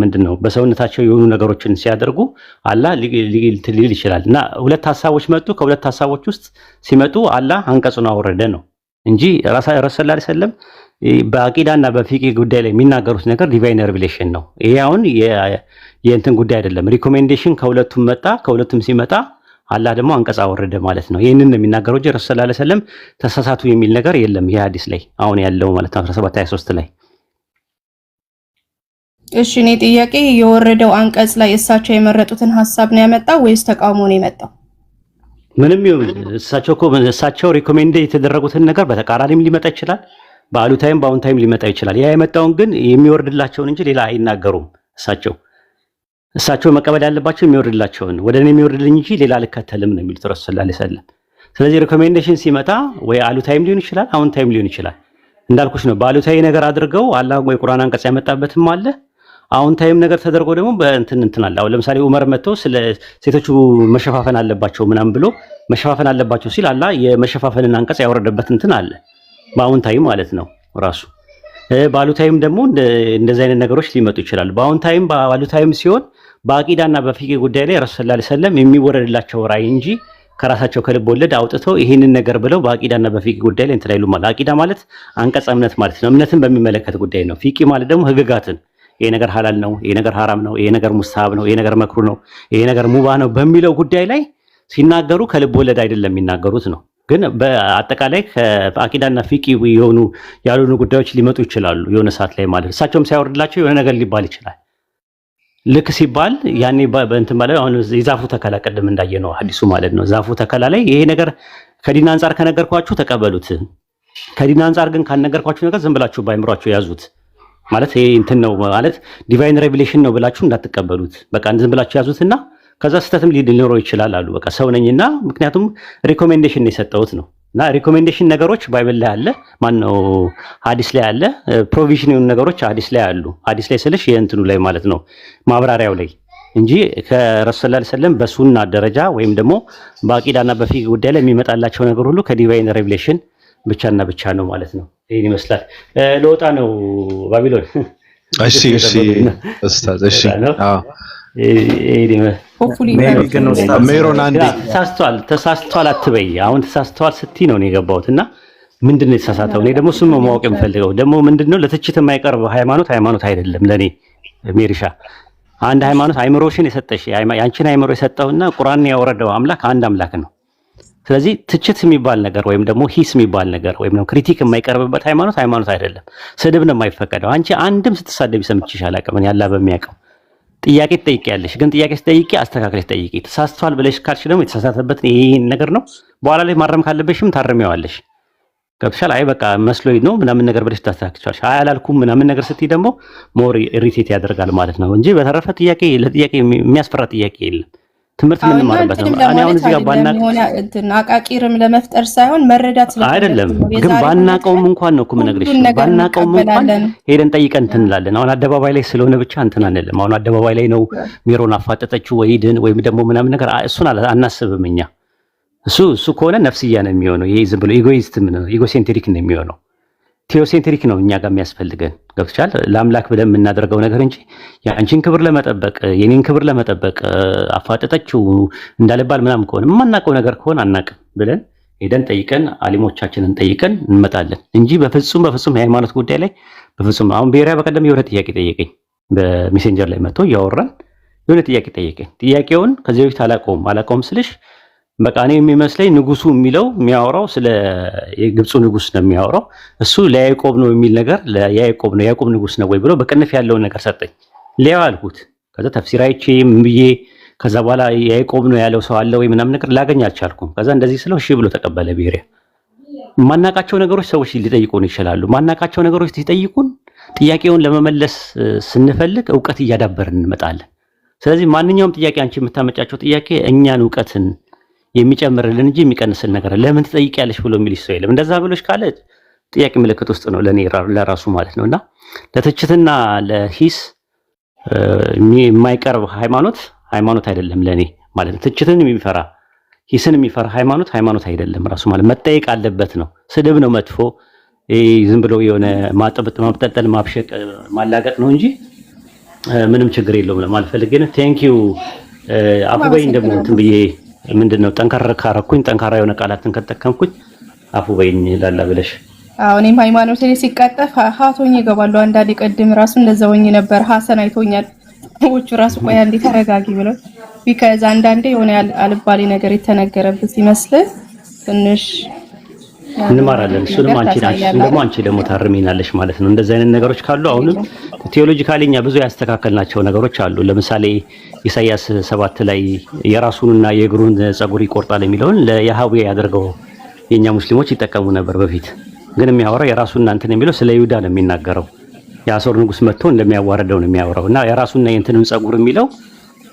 ምንድነው በሰውነታቸው የሆኑ ነገሮችን ሲያደርጉ አላህ ሊል ይችላል። እና ሁለት ሐሳቦች መጡ። ከሁለት ሐሳቦች ውስጥ ሲመጡ አላህ አንቀጹን አወረደ ነው እንጂ ረሱል ሰለላሁ ዐለይሂ ወሰለም በአቂዳና በፊቂ ጉዳይ ላይ የሚናገሩት ነገር ዲቫይን ሪቨሌሽን ነው። ይሄ አሁን የእንትን ጉዳይ አይደለም። ሪኮሜንዴሽን ከሁለቱም መጣ። ከሁለቱም ሲመጣ አላህ ደግሞ አንቀጽ አወረደ ማለት ነው። ይሄንን ነው የሚናገረው እንጂ ረሱል ሰለላሁ ዐለይሂ ወሰለም ተሳሳቱ የሚል ነገር የለም። ይሄ ሐዲስ ላይ አሁን ያለው ማለት ነው 1723 ላይ። እሺ እኔ ጥያቄ የወረደው አንቀጽ ላይ እሳቸው የመረጡትን ሐሳብ ነው ያመጣው ወይስ ተቃውሞ ነው የመጣው? ምንም ይሁን እሳቸው ሪኮሜንድ የተደረጉትን ነገር በተቃራኒም ሊመጣ ይችላል፣ በአሉታይም በአዎንታይም ሊመጣ ይችላል። ያ የመጣውን ግን የሚወርድላቸውን እንጂ ሌላ አይናገሩም። እሳቸው መቀበል ያለባቸው የሚወርድላቸውን ወደ እኔ የሚወርድልኝ እንጂ ሌላ አልከተልም ነው የሚሉት ረሱል ሰለላሁ ዐለይሂ ወሰለም። ስለዚህ ሪኮሜንዴሽን ሲመጣ ወይ አሉታይም ሊሆን ይችላል፣ አዎንታይም ሊሆን ይችላል። እንዳልኩሽ ነው በአሉታዊ ነገር አድርገው አላህ ወይ ቁርአን አንቀጽ ያመጣበትም አለ። አዎንታይም ነገር ተደርጎ ደግሞ በእንትን አለ። አሁን ለምሳሌ ዑመር መጥቶ ስለ ሴቶቹ መሸፋፈን አለባቸው ምናምን ብሎ መሸፋፈን አለባቸው ሲል አላህ የመሸፋፈንን አንቀጽ ያወረደበት እንትን አለ በአዎንታዊ ማለት ነው ራሱ። በአሉታዊም ደግሞ እንደዚህ አይነት ነገሮች ሊመጡ ይችላሉ። በአዎንታዊም በአሉታዊም ሲሆን በአቂዳና በፊቂ ጉዳይ ላይ ረሱል ሰለላሁ ዐለይሂ ወሰለም የሚወረድላቸው ራእይ እንጂ ከራሳቸው ከልብ ወለድ አውጥተው ይሄንን ነገር ብለው በአቂዳና በፊቂ ጉዳይ ላይ እንትን አይሉም ማለት። አቂዳ ማለት አንቀጽ እምነት ማለት ነው። እምነትን በሚመለከት ጉዳይ ነው። ፊቂ ማለት ደግሞ ህግጋትን ይሄ ነገር ሐላል ነው፣ ይሄ ነገር ሐራም ነው፣ ይሄ ነገር ሙስታሃብ ነው፣ ይሄ ነገር መክሩ ነው፣ ይሄ ነገር ሙባህ ነው በሚለው ጉዳይ ላይ ሲናገሩ ከልብ ወለድ አይደለም የሚናገሩት ነው። ግን በአጠቃላይ ከአቂዳና ፊቂ የሆኑ ያሉን ጉዳዮች ሊመጡ ይችላሉ የሆነ ሰዓት ላይ ማለት እሳቸውም ሳይወርድላቸው የሆነ ነገር ሊባል ይችላል። ልክ ሲባል ያኔ በእንትን ማለት አሁን የዛፉ ተከላ ቀደም እንዳየነው ሐዲሱ ማለት ነው። ዛፉ ተከላ ላይ ይሄ ነገር ከዲን አንፃር ከነገርኳችሁ ተቀበሉት፣ ከዲን አንፃር ግን ካነገርኳችሁ ነገር ዝም ብላችሁ ባይምሯችሁ ያዙት ማለት ይሄ እንትን ነው ማለት ዲቫይን ሬቨሌሽን ነው ብላችሁ እንዳትቀበሉት። በቃ ዝም ብላችሁ ያዙትና ከዛ ስህተትም ሊኖረው ይችላል አሉ። በቃ ሰው ነኝና ምክንያቱም ሪኮሜንዴሽን ነው የሰጠሁት ነው። እና ሪኮሜንዴሽን ነገሮች ባይብል ላይ አለ፣ ማነው ሐዲስ ላይ አለ። ፕሮቪዥን የሆኑ ነገሮች ሐዲስ ላይ አሉ። ሐዲስ ላይ ስልሽ የእንትኑ ላይ ማለት ነው ማብራሪያው ላይ እንጂ ከረሱል ሰለላሁ ዐለይሂ ወሰለም በሱና ደረጃ ወይም ደግሞ በአቂዳና በፊቅ ጉዳይ ላይ የሚመጣላቸው ነገር ሁሉ ከዲቫይን ሬቨሌሽን ብቻና ብቻ ነው ማለት ነው። ይሄን ይመስላል። ለወጣ ነው ባቢሎን። እሺ ኡስታዝ እሺ። አዎ ሆፕፉሊ ሜሮን አንዴ ተሳስቷል አትበይ። አሁን ተሳስቷል ስትይ ነው የገባሁትና ምንድነው የተሳሳተው? እኔ ደግሞ እሱን ነው ማወቅ የምፈልገው። ደግሞ ምንድነው ለትችት የማይቀርብ ሃይማኖት አይደለም ለኔ ሜሪሻ። አንድ ሃይማኖት አይምሮሽን የሰጠሽ ያንቺን አይምሮ የሰጠውና ቁርአንን ያወረደው አምላክ አንድ አምላክ ነው። ስለዚህ ትችት የሚባል ነገር ወይም ደግሞ ሂስ የሚባል ነገር ወይም ደግሞ ክሪቲክ የማይቀርብበት ሃይማኖት አይደለም። ስድብ ነው የማይፈቀደው። አንቺ አንድም ስትሳደቢ ሰምቼሽ አላውቅም ያላ በሚያውቀው። ጥያቄ ትጠይቂያለሽ፣ ግን ጥያቄ ስትጠይቂ አስተካክለሽ ጠይቂ። ተሳስቷል ብለሽ ካልሽ ደግሞ የተሳሳተበትን ይሄን ነገር ነው በኋላ ላይ ማረም ካለበሽም ታረሚዋለሽ። ገብቶሻል? አይ በቃ መስሎኝ ነው ምናምን ነገር ብለሽ ታስተካክቻለሽ። አይ አላልኩም ምናምን ነገር ስትይ ደግሞ ሞር ኢሪቴት ያደርጋል ማለት ነው እንጂ በተረፈ ለጥያቄ የሚያስፈራ ጥያቄ የለም። ትምህርት ምን ማለት ነው? እኔ አሁን እዚህ ጋር አቃቂርም ለመፍጠር ሳይሆን መረዳት አይደለም፣ ግን ባናቀውም እንኳን ነው እኮ የምነግርሽ። ባናቀውም እንኳን ሄደን ጠይቀን እንትን እንላለን። አሁን አደባባይ ላይ ስለሆነ ብቻ እንትን አንልም። አሁን አደባባይ ላይ ነው ሜሮን አፋጠጠችው ወይም ደግሞ ምናምን ነገር እሱን አናስብም እኛ። እሱ ከሆነ ነፍስያ ነው የሚሆነው። ይሄ ዝም ብሎ ኢጎሴንትሪክ ነው የሚሆነው። ቴዎሴንትሪክ ነው እኛ ጋር የሚያስፈልገን። ገብቶሻል? ለአምላክ ብለን የምናደርገው ነገር እንጂ የአንቺን ክብር ለመጠበቅ የኔን ክብር ለመጠበቅ አፋጠጠችው እንዳልባል ምናምን ከሆነ የማናውቀው ነገር ከሆነ አናውቅም ብለን ሄደን ጠይቀን አሊሞቻችንን ጠይቀን እንመጣለን እንጂ በፍጹም የሃይማኖት ጉዳይ ላይ በፍጹም። አሁን ብሔራዊ በቀደም የሆነ ጥያቄ ጠየቀኝ፣ በሜሴንጀር ላይ መጥቶ እያወራን የሆነ ጥያቄ ጠየቀኝ። ጥያቄውን ከዚህ በፊት አላውቀውም ስልሽ በቃ እኔ የሚመስለኝ ንጉሱ የሚያወራው ስለ የግብፁ ንጉስ ነው የሚያወራው። እሱ ለያዕቆብ ነው የሚል ነገር ያዕቆብ ንጉስ ነው ወይ ብሎ በቅንፍ ያለውን ነገር ሰጠኝ። ሊያው አልኩት። ከዛ ተፍሲር አይቼ ምን ብዬ ከዛ በኋላ ያዕቆብ ነው ያለው ሰው አለ ወይ ምናምን ነገር ላገኝ አልቻልኩም። ከዛ እንደዚህ ስለው እሺ ብሎ ተቀበለ። ብሔሪያ ማናቃቸው ነገሮች ሰዎች ሊጠይቁን ይችላሉ። ማናቃቸው ነገሮች ሲጠይቁን ጥያቄውን ለመመለስ ስንፈልግ ዕውቀት እያዳበርን እንመጣለን። ስለዚህ ማንኛውም ጥያቄ አንቺ የምታመጫቸው ጥያቄ እኛን ዕውቀትን የሚጨምርልን እንጂ የሚቀንስልን ነገር ለምን ትጠይቂያለሽ ብሎ የሚልሽ ሰው የለም። እንደዛ ብሎሽ ካለ ጥያቄ ምልክት ውስጥ ነው ለራሱ ማለት ነውና ለትችትና ለሂስ የማይቀርብ ሃይማኖት አይደለም ለኔ ማለት ነው። ትችትን የሚፈራ ሂስን የሚፈራ ሃይማኖት አይደለም ራሱ ማለት መጠየቅ አለበት ነው። ስድብ ነው መጥፎ። ዝም ብሎ የሆነ ማጠብጠል ማብሸቅ ማላገጥ ነው እንጂ ምንም ችግር የለውም ለማለት ፈልጌ ነው። ቴንክ ዩ አፉበይ ደግሞ እንትን ብዬ ምንድነው ጠንካራ ካረኩኝ ጠንካራ የሆነ ቃላትን ከተጠቀምኩኝ አፉ በይኝ ላላ ብለሽ። አዎ እኔም ሃይማኖት ላይ ሲቀጠፍ ሀቶኝ ይገባሉ። አንዳንዴ ቀድም ራሱ እንደዛው ነበር። ሀሰን አይቶኛል። ሰዎቹ ራሱ ቆይ አንዴ ተረጋጊ ብለው ቢካዝ አንዳንዴ የሆነ አልባሌ ነገር የተነገረበት ይመስል ትንሽ እንማራለን። እሱንም አንቺ ደግሞ ታርሚናለሽ ማለት ነው። እንደዚህ አይነት ነገሮች ካሉ አሁንም ቴዎሎጂካሊኛ ብዙ ያስተካከልናቸው ነገሮች አሉ። ለምሳሌ ኢሳይያስ 7 ላይ የራሱንና የእግሩን ጸጉር ይቆርጣል የሚለውን ለያህዌ ያደርገው የኛ ሙስሊሞች ይጠቀሙ ነበር በፊት። ግን የሚያወራው የራሱና እንትን የሚለው ስለ ይሁዳ ነው የሚናገረው። የአሦር ንጉስ መጥቶ እንደሚያዋርደው ነው የሚያወራውና የራሱና የእንትንን ጸጉር የሚለው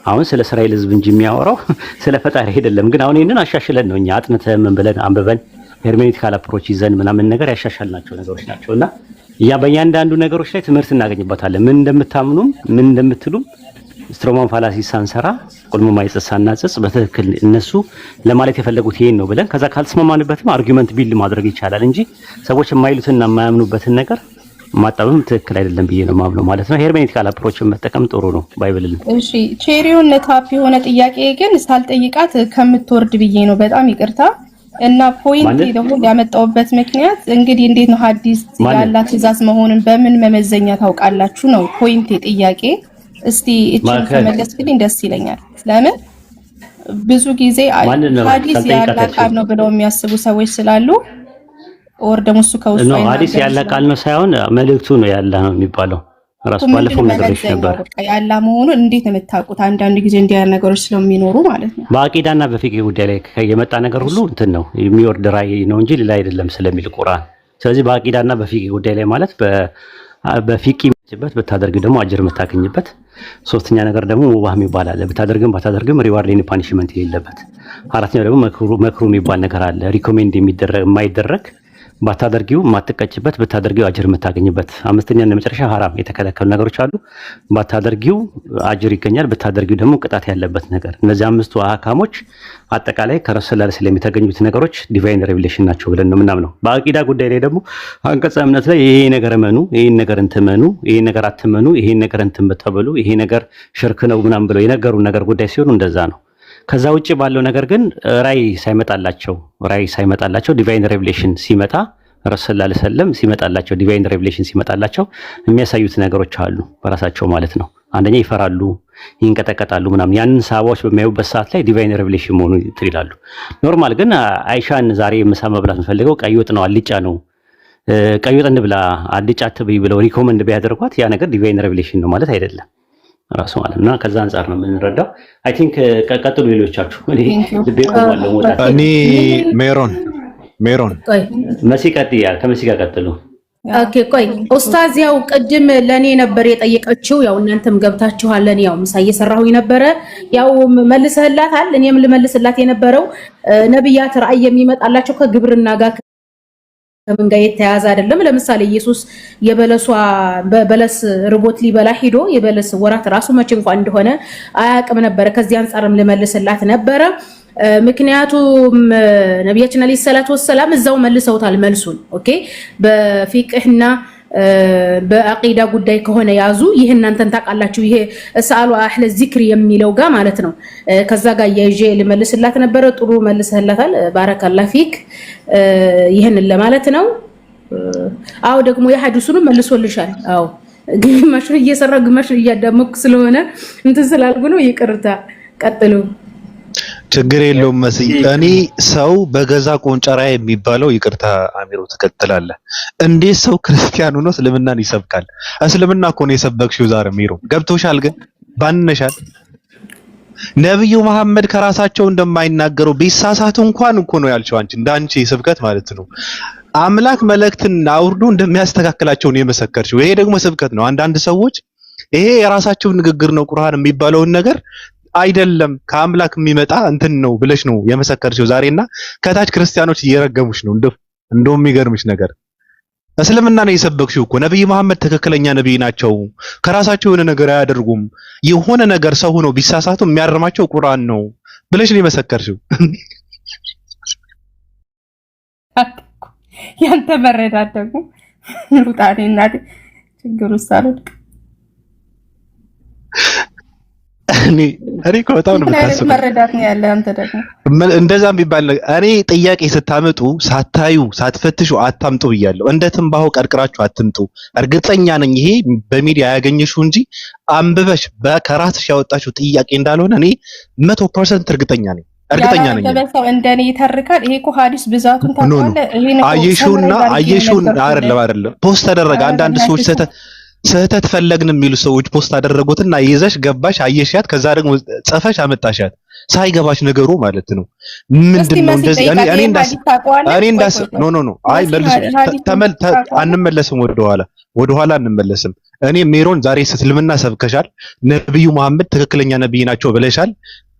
አሁን ስለ እስራኤል ህዝብ እንጂ የሚያወራው ስለ ፈጣሪ አይደለም። ግን አሁን ይሄንን አሻሽለን ነው እኛ አጥንተን ምን ብለን አንብበን ሄርሜኔቲካል አፕሮች ይዘን ምናምን ነገር ያሻሻልናቸው ነገሮች ናቸውና በእያንዳንዱ ነገሮች ላይ ትምህርት እናገኝበታለን። ምን እንደምታምኑም ምን እንደምትሉም ስትሮማን ፋላሲ ሳንሰራ ቁልሙ ማይጽስ ሳናጽጽ በትክክል እነሱ ለማለት የፈለጉት ይሄን ነው ብለን ከዛ ካልተስማማንበትም አርጊውመንት ቢልድ ማድረግ ይቻላል እንጂ ሰዎች የማይሉትና የማያምኑበትን ነገር ማጣበም ትክክል አይደለም ብዬ ነው ማምነው ማለት ነው። ሄርሜኔቲካል አፕሮችን መጠቀም ጥሩ ነው ባይብልን። እሺ ቼሪውን ታፕ የሆነ ጥያቄ ግን ሳልጠይቃት ከምትወርድ ብዬ ነው። በጣም ይቅርታ እና ፖይንት ደግሞ ያመጣውበት ምክንያት እንግዲህ እንዴት ነው ሐዲስ ያላት ትእዛዝ መሆኑን በምን መመዘኛ ታውቃላችሁ ነው ፖይንት ጥያቄ። እስቲ እቺን ከመለስክልኝ ደስ ይለኛል። ለምን ብዙ ጊዜ ሐዲስ ያላት ቃል ነው ብለው የሚያስቡ ሰዎች ስላሉ ኦር ደግሞ እሱ ከውስጥ ነው ሐዲስ ያላት ቃል ነው ሳይሆን መልእክቱ ነው ያለ ነው የሚባለው። ራስ ባለፈው ነገርሽ ነበር ያላ መሆኑን እንዴት ነው የምታውቁት? አንዳንድ ጊዜ እንዲያ ነገሮች ስለሚኖሩ ማለት ነው። በአቂዳና በፊቅ ጉዳይ ላይ የመጣ ነገር ሁሉ እንትን ነው የሚወርድ ራእይ ነው እንጂ ሌላ አይደለም ስለሚል ቁርአን። ስለዚህ በአቂዳና በፊቅ ጉዳይ ላይ ማለት በፊቅ የሚችበት ብታደርግ ደግሞ አጅር የምታገኝበት፣ ሶስተኛ ነገር ደግሞ ሙባህ የሚባል አለ ብታደርግም ባታደርግም ሪዋርድ ኤንድ ፓኒሽመንት የሌለበት፣ አራተኛው ደግሞ መክሩ የሚባል ነገር አለ ሪኮሜንድ የማይደረግ ባታደርጊው ማትቀጭበት ብታደርጊው አጅር የምታገኝበት። አምስተኛ እና መጨረሻ ሐራም የተከለከሉ ነገሮች አሉ። ባታደርጊው አጅር ይገኛል፣ ብታደርጊው ደግሞ ቅጣት ያለበት ነገር። እነዚህ አምስቱ አህካሞች አጠቃላይ ከረሱል ሰለላሁ ዐለይሂ ወሰለም የተገኙት ነገሮች ዲቫይን ሬቪሌሽን ናቸው ብለን ነው የምናምነው። በአቂዳ ጉዳይ ላይ ደግሞ አንቀጸ እምነት ላይ ይሄ ነገር እመኑ፣ ይሄን ነገር እንትመኑ፣ ይሄን ነገር አትመኑ፣ ይሄን ነገር እንትምተበሉ፣ ይሄ ነገር ሽርክ ነው ምናምን ብለው የነገሩን ነገር ጉዳይ ሲሆኑ እንደዛ ነው። ከዛ ውጪ ባለው ነገር ግን ራይ ሳይመጣላቸው ዲቫይን ሬቪሌሽን ሲመጣ ረሱል ሰለላሁ ዐለይሂ ወሰለም ሲመጣላቸው ዲቫይን ሬቪሌሽን ሲመጣላቸው የሚያሳዩት ነገሮች አሉ በራሳቸው ማለት ነው። አንደኛ ይፈራሉ፣ ይንቀጠቀጣሉ ምናምን። ያንን ሰሃባዎች በሚያዩበት ሰዓት ላይ ዲቫይን ሬቪሌሽን መሆኑ ይላሉ። ኖርማል ግን አይሻን ዛሬ ምሳ መብላት የምፈልገው ቀይ ወጥ ነው፣ አልጫ ነው፣ ቀይ ወጥ እንብላ አልጫ አትብይ ብለው ሪኮመንድ ቢያደርጓት ያ ነገር ዲቫይን ሬቪሌሽን ነው ማለት አይደለም ራሱ ማለት ነው። ከዛ አንፃር ነው የምንረዳው። አይ ቲንክ ቀጥሉ ሌሎቻችሁ። እኔ ሜሮን መሲ ቀጥያ ከመሲ ጋር ቀጥሉ። ኦኬ ቆይ ኡስታዝ ያው ቅድም ለኔ ነበር የጠየቀችው፣ ያው እናንተም ገብታችኋል። ለኔ ያው ምሳ እየሰራሁኝ ነበረ፣ ያው መልሰህላታል። እኔም ልመልስላት የነበረው ነብያት ራእይ የሚመጣላቸው ከግብርና ጋር ከምን ጋር የተያያዘ አይደለም። ለምሳሌ ኢየሱስ በለስ ርቦት ሊበላ ሄዶ የበለስ ወራት ራሱ መቼ እንኳን እንደሆነ አያውቅም ነበር። ከዚህ አንፃርም ልመልስላት ነበረ። ምክንያቱም ነብያችን አለይሂ ሰላቱ ወሰለም እዛው መልሰውታል መልሱን። ኦኬ በፊቅህና በአቂዳ ጉዳይ ከሆነ ያዙ። ይሄ እናንተን ታውቃላችሁ። ይሄ ሰአሉ አህለ ዚክር የሚለው ጋር ማለት ነው። ከዛ ጋር ያይጄ ልመልስላት ነበረ። ጥሩ መልሰህላታል። ባረካላህ ፊክ። ይሄንን ለማለት ነው። አው ደግሞ የሐዲሱንም መልሶልሻል። አው ግማሹን እየሰራ ግማሹን እያዳመኩ ስለሆነ እንትን ስላልኩ ነው። ይቅርታ ቀጥሉ። ችግር የለውም መስይ። እኔ ሰው በገዛ ቆንጨራ የሚባለው ይቅርታ አሚሮ ትከተላለህ። እንዴት ሰው ክርስቲያን ሆኖ እስልምናን ይሰብካል? እስልምና እኮ ነው የሰበክሽው ዛሬ አሚሮ ገብቶሻል። ግን ባንነሻል ነብዩ መሐመድ ከራሳቸው እንደማይናገሩ ቢሳሳቱ እንኳን እኮ ነው ያልሽው አንቺ እንዳንቺ ስብከት ማለት ነው። አምላክ መልእክትን አውርዶ እንደሚያስተካክላቸው ነው የመሰከርሽው። ይሄ ደግሞ ስብከት ነው። አንዳንድ ሰዎች ይሄ የራሳቸው ንግግር ነው ቁርአን የሚባለውን ነገር አይደለም ከአምላክ የሚመጣ እንትን ነው ብለሽ ነው የመሰከርሽው ዛሬና ከታች ክርስቲያኖች እየረገሙሽ ነው። እንደው የሚገርምሽ ነገር እስልምና ነው የሰበክሽው እኮ ነብዩ መሐመድ ትክክለኛ ነብይ ናቸው። ከራሳቸው የሆነ ነገር አያደርጉም። የሆነ ነገር ሰው ሆኖ ቢሳሳቱ የሚያርማቸው ቁርአን ነው ብለሽ ነው የመሰከርሽው። ያንተ መረዳት ደግሞ ሩጣኔና ችግሩ ሳልክ እኔ እኮ በጣም ነው የምታስበው። መረዳት ነው ያለ አንተ ደግሞ እንደዛም ቢባል እኔ ጥያቄ ስታመጡ ሳታዩ ሳትፈትሹ አታምጡ ብያለሁ። እንደ ትንባሆ ቀርቅራችሁ አትምጡ። እርግጠኛ ነኝ ይሄ በሚዲያ ያገኘሽው እንጂ አንብበሽ ከራስሽ ያወጣሽው ጥያቄ እንዳልሆነ እኔ 100% እርግጠኛ ነኝ። ለበሰው እንደኔ ይተርካል። ይሄ እኮ ሐዲስ ብዛቱን ታውቃለህ። አየሽውን አይደለም ፖስት ተደረገ። አንዳንድ ሰዎች ስህተት ፈለግን የሚሉ ሰዎች ፖስት አደረጉትና ይዘሽ ገባሽ አየሻት፣ ከዛ ደግሞ ጽፈሽ አመጣሻት ሳይገባሽ ነገሩ ማለት ነው። ምንድነው እንደዚህ? እኔ እንዳስ ኖ አይ አንመለስም፣ ወደኋላ አንመለስም። እኔ ሜሮን ዛሬ እስልምና ሰብከሻል። ነብዩ መሐመድ ትክክለኛ ነብይ ናቸው ብለሻል።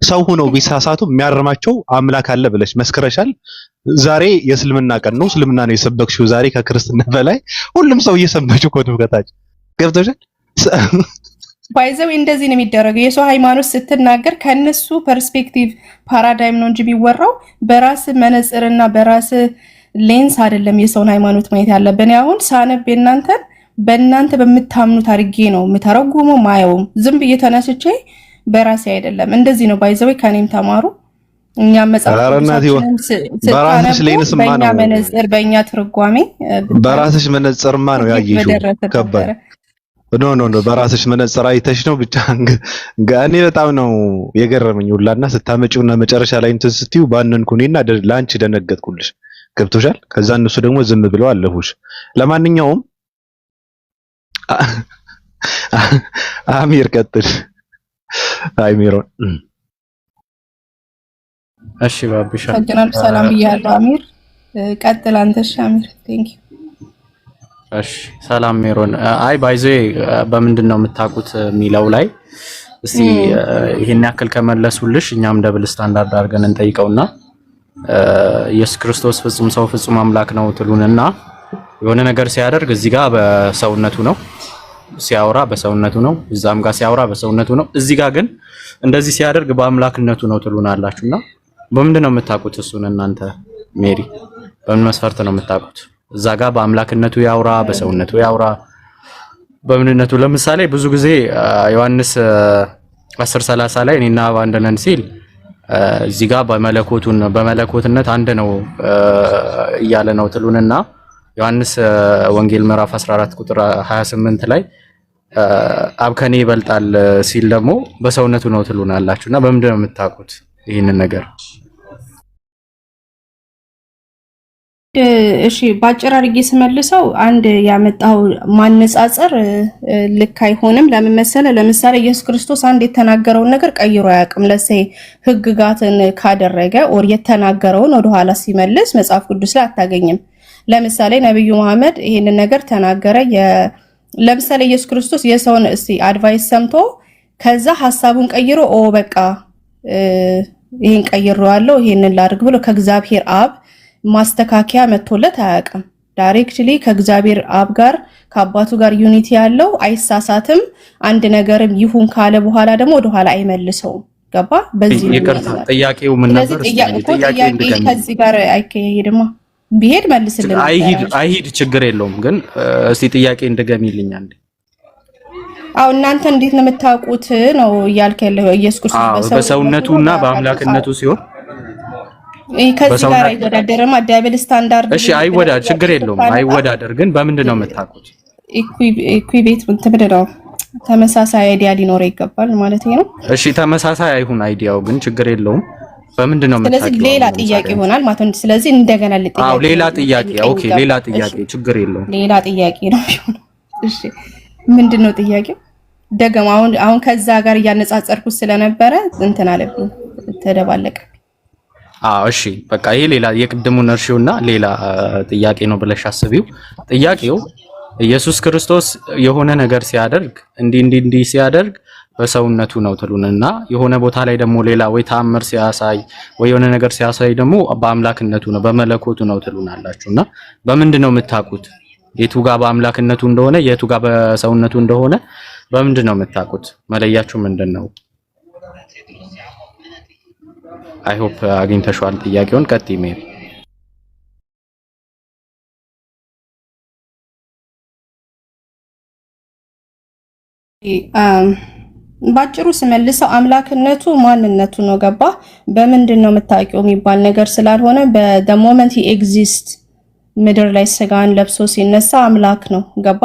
ሰው ሆነው ቢሳሳቱ የሚያርማቸው አምላክ አለ ብለሽ መስክረሻል። ዛሬ የእስልምና ቀን ነው። እስልምና ነው የሰበክሽው ዛሬ ከክርስትና በላይ ሁሉም ሰው እየሰማችሁ እኮ ነው ከታች ገብቶሻል። ባይዘው እንደዚህ ነው የሚደረገው። የሰው ሃይማኖት ስትናገር ከነሱ ፐርስፔክቲቭ ፓራዳይም ነው እንጂ ቢወራው በራስ መነጽርና በራስ ሌንስ አይደለም የሰውን ሃይማኖት ማየት ያለብን። አሁን ሳነብ በእናንተ በምታምኑት አድርጌ ነው የምተረጉመው ማየውም። ዝም ብዬ ተነስቼ በራሴ አይደለም። እንደዚህ ነው ባይዘው ከኔም ተማሩ። እኛ መጽሐፍ በራስሽ ሌንስማ ነው መነጽር በእኛ ትርጓሜ በራስሽ መነጽርማ ነው ያየሽው። ከባድ ኖ በራስሽ መነጽር አይተሽ ነው ብቻ። እኔ በጣም ነው የገረመኝ ሁላና ስታመጪውና መጨረሻ ላይ እንትን ስትዩ ባነንኩኝና ላንቺ ደነገጥኩልሽ። ገብቶሻል። ከዛ እነሱ ደግሞ ዝም ብለው አለፉሽ። ለማንኛውም አሚር ቀጥል። አይ ሜሮን እሺ ባብሻ ሰላም ብያለሁ። አሚር ቀጥል አንተ። እሺ አሚር ቴንክ ዩ። እሺ ሰላም ሜሮን። አይ ባይዘ በምንድን ነው የምታውቁት የሚለው ላይ እስቲ ይሄን ያክል ከመለሱልሽ እኛም ደብል ስታንዳርድ አድርገን እንጠይቀውና ኢየሱስ ክርስቶስ ፍጹም ሰው ፍጹም አምላክ ነው ትሉንና የሆነ ነገር ሲያደርግ እዚህ ጋር በሰውነቱ ነው ሲያወራ በሰውነቱ ነው፣ እዛም ጋር ሲያወራ በሰውነቱ ነው፣ እዚህ ጋር ግን እንደዚህ ሲያደርግ በአምላክነቱ ነው ትሉናላችሁና በምንድን ነው የምታውቁት እሱን እናንተ? ሜሪ በምን መስፈርት ነው የምታውቁት? እዛ ጋር በአምላክነቱ ያውራ በሰውነቱ ያውራ በምንነቱ? ለምሳሌ ብዙ ጊዜ ዮሐንስ 10:30 ላይ እኔና አብ አንድ ነን ሲል እዚህ ጋር በመለኮትነት አንድ ነው እያለ ነው ትሉንና ዮሐንስ ወንጌል ምዕራፍ 14 ቁጥር 28 ላይ አብ ከኔ ይበልጣል ሲል ደግሞ በሰውነቱ ነው ትሉናላችሁና በምንድን ነው የምታውቁት ይህንን ነገር? እሺ ባጭር አድርጌ ስመልሰው አንድ ያመጣው ማነጻጸር ልክ አይሆንም። ለምን መሰለህ? ለምሳሌ ኢየሱስ ክርስቶስ አንድ የተናገረውን ነገር ቀይሮ አያውቅም። ለሰይ ህግጋትን ካደረገ ኦር የተናገረውን ወደ ኋላ ሲመልስ መጽሐፍ ቅዱስ ላይ አታገኝም። ለምሳሌ ነብዩ መሐመድ ይሄንን ነገር ተናገረ። ለምሳሌ ኢየሱስ ክርስቶስ የሰውን አድቫይስ ሰምቶ ከዛ ሐሳቡን ቀይሮ በቃ ይሄን ቀይሬዋለሁ ይሄንን ላድርግ ብሎ ከእግዚአብሔር አብ ማስተካከያ መጥቶለት አያውቅም። ዳይሬክትሊ ከእግዚአብሔር አብ ጋር ከአባቱ ጋር ዩኒቲ ያለው አይሳሳትም። አንድ ነገርም ይሁን ካለ በኋላ ደግሞ ወደ ኋላ አይመልሰውም። ገባ? በዚህ ይቅርታ ጥያቄው ምን ነበር? ጥያቄው ከዚህ ጋር አይከየድማ ቢሄድ መልስልኝ። አይሂድ ችግር የለውም ግን እስቲ ጥያቄ እንደገሚልኝ አንዴ። እናንተ እንዴት ነው የምታውቁት ነው እያልከ ያለው? ኢየሱስ ክርስቶስ በሰውነቱና በአምላክነቱ ሲሆን ከዚህ ጋር አይወዳደርም። ዳብል ስታንዳርድ እሺ፣ አይወዳደር ችግር የለውም አይወዳደር። ግን በምንድን ነው የምታውቁት? ኢኩዌት ምንድነው? ተመሳሳይ አይዲያ ሊኖር ይገባል ማለት ነው። እሺ፣ ተመሳሳይ አይሁን አይዲያው ግን ችግር የለውም። በምንድን ነው የምታውቁት? ስለዚህ ሌላ ጥያቄ ይሆናል ማለት ነው። ስለዚህ እንደገና ልጥያቄ ሌላ ጥያቄ ኦኬ፣ ሌላ ጥያቄ ችግር የለውም። ሌላ ጥያቄ ነው የሚሆነው። እሺ፣ ምንድነው ጥያቄው? ደግሞ አሁን ከዛ ጋር እያነጻጸርኩት ስለነበረ እንትን አለብኝ ተደባለቀ። እሺ በቃ ይሄ ሌላ የቅድሙን እርሺውና ሌላ ጥያቄ ነው ብለሽ አስቢው። ጥያቄው ኢየሱስ ክርስቶስ የሆነ ነገር ሲያደርግ እንዲህ ሲያደርግ በሰውነቱ ነው ትሉንና የሆነ ቦታ ላይ ደግሞ ሌላ ወይ ተአምር ሲያሳይ ወይ የሆነ ነገር ሲያሳይ ደግሞ በአምላክነቱ ነው በመለኮቱ ነው ትሉናላችሁና በምንድን ነው የምታውቁት? የቱ ጋር በአምላክነቱ እንደሆነ የቱ ጋር በሰውነቱ እንደሆነ በምንድን ነው የምታውቁት? መለያችሁ ምንድን ነው? አይ ሆፕ አግኝተሽዋል ጥያቄውን። ቀጥይ ሜሪ። ባጭሩ ስመልሰው አምላክነቱ ማንነቱ ነው። ገባ? በምንድን ነው የምታውቂው የሚባል ነገር ስላልሆነ the moment he exists ምድር ላይ ስጋን ለብሶ ሲነሳ አምላክ ነው። ገባ?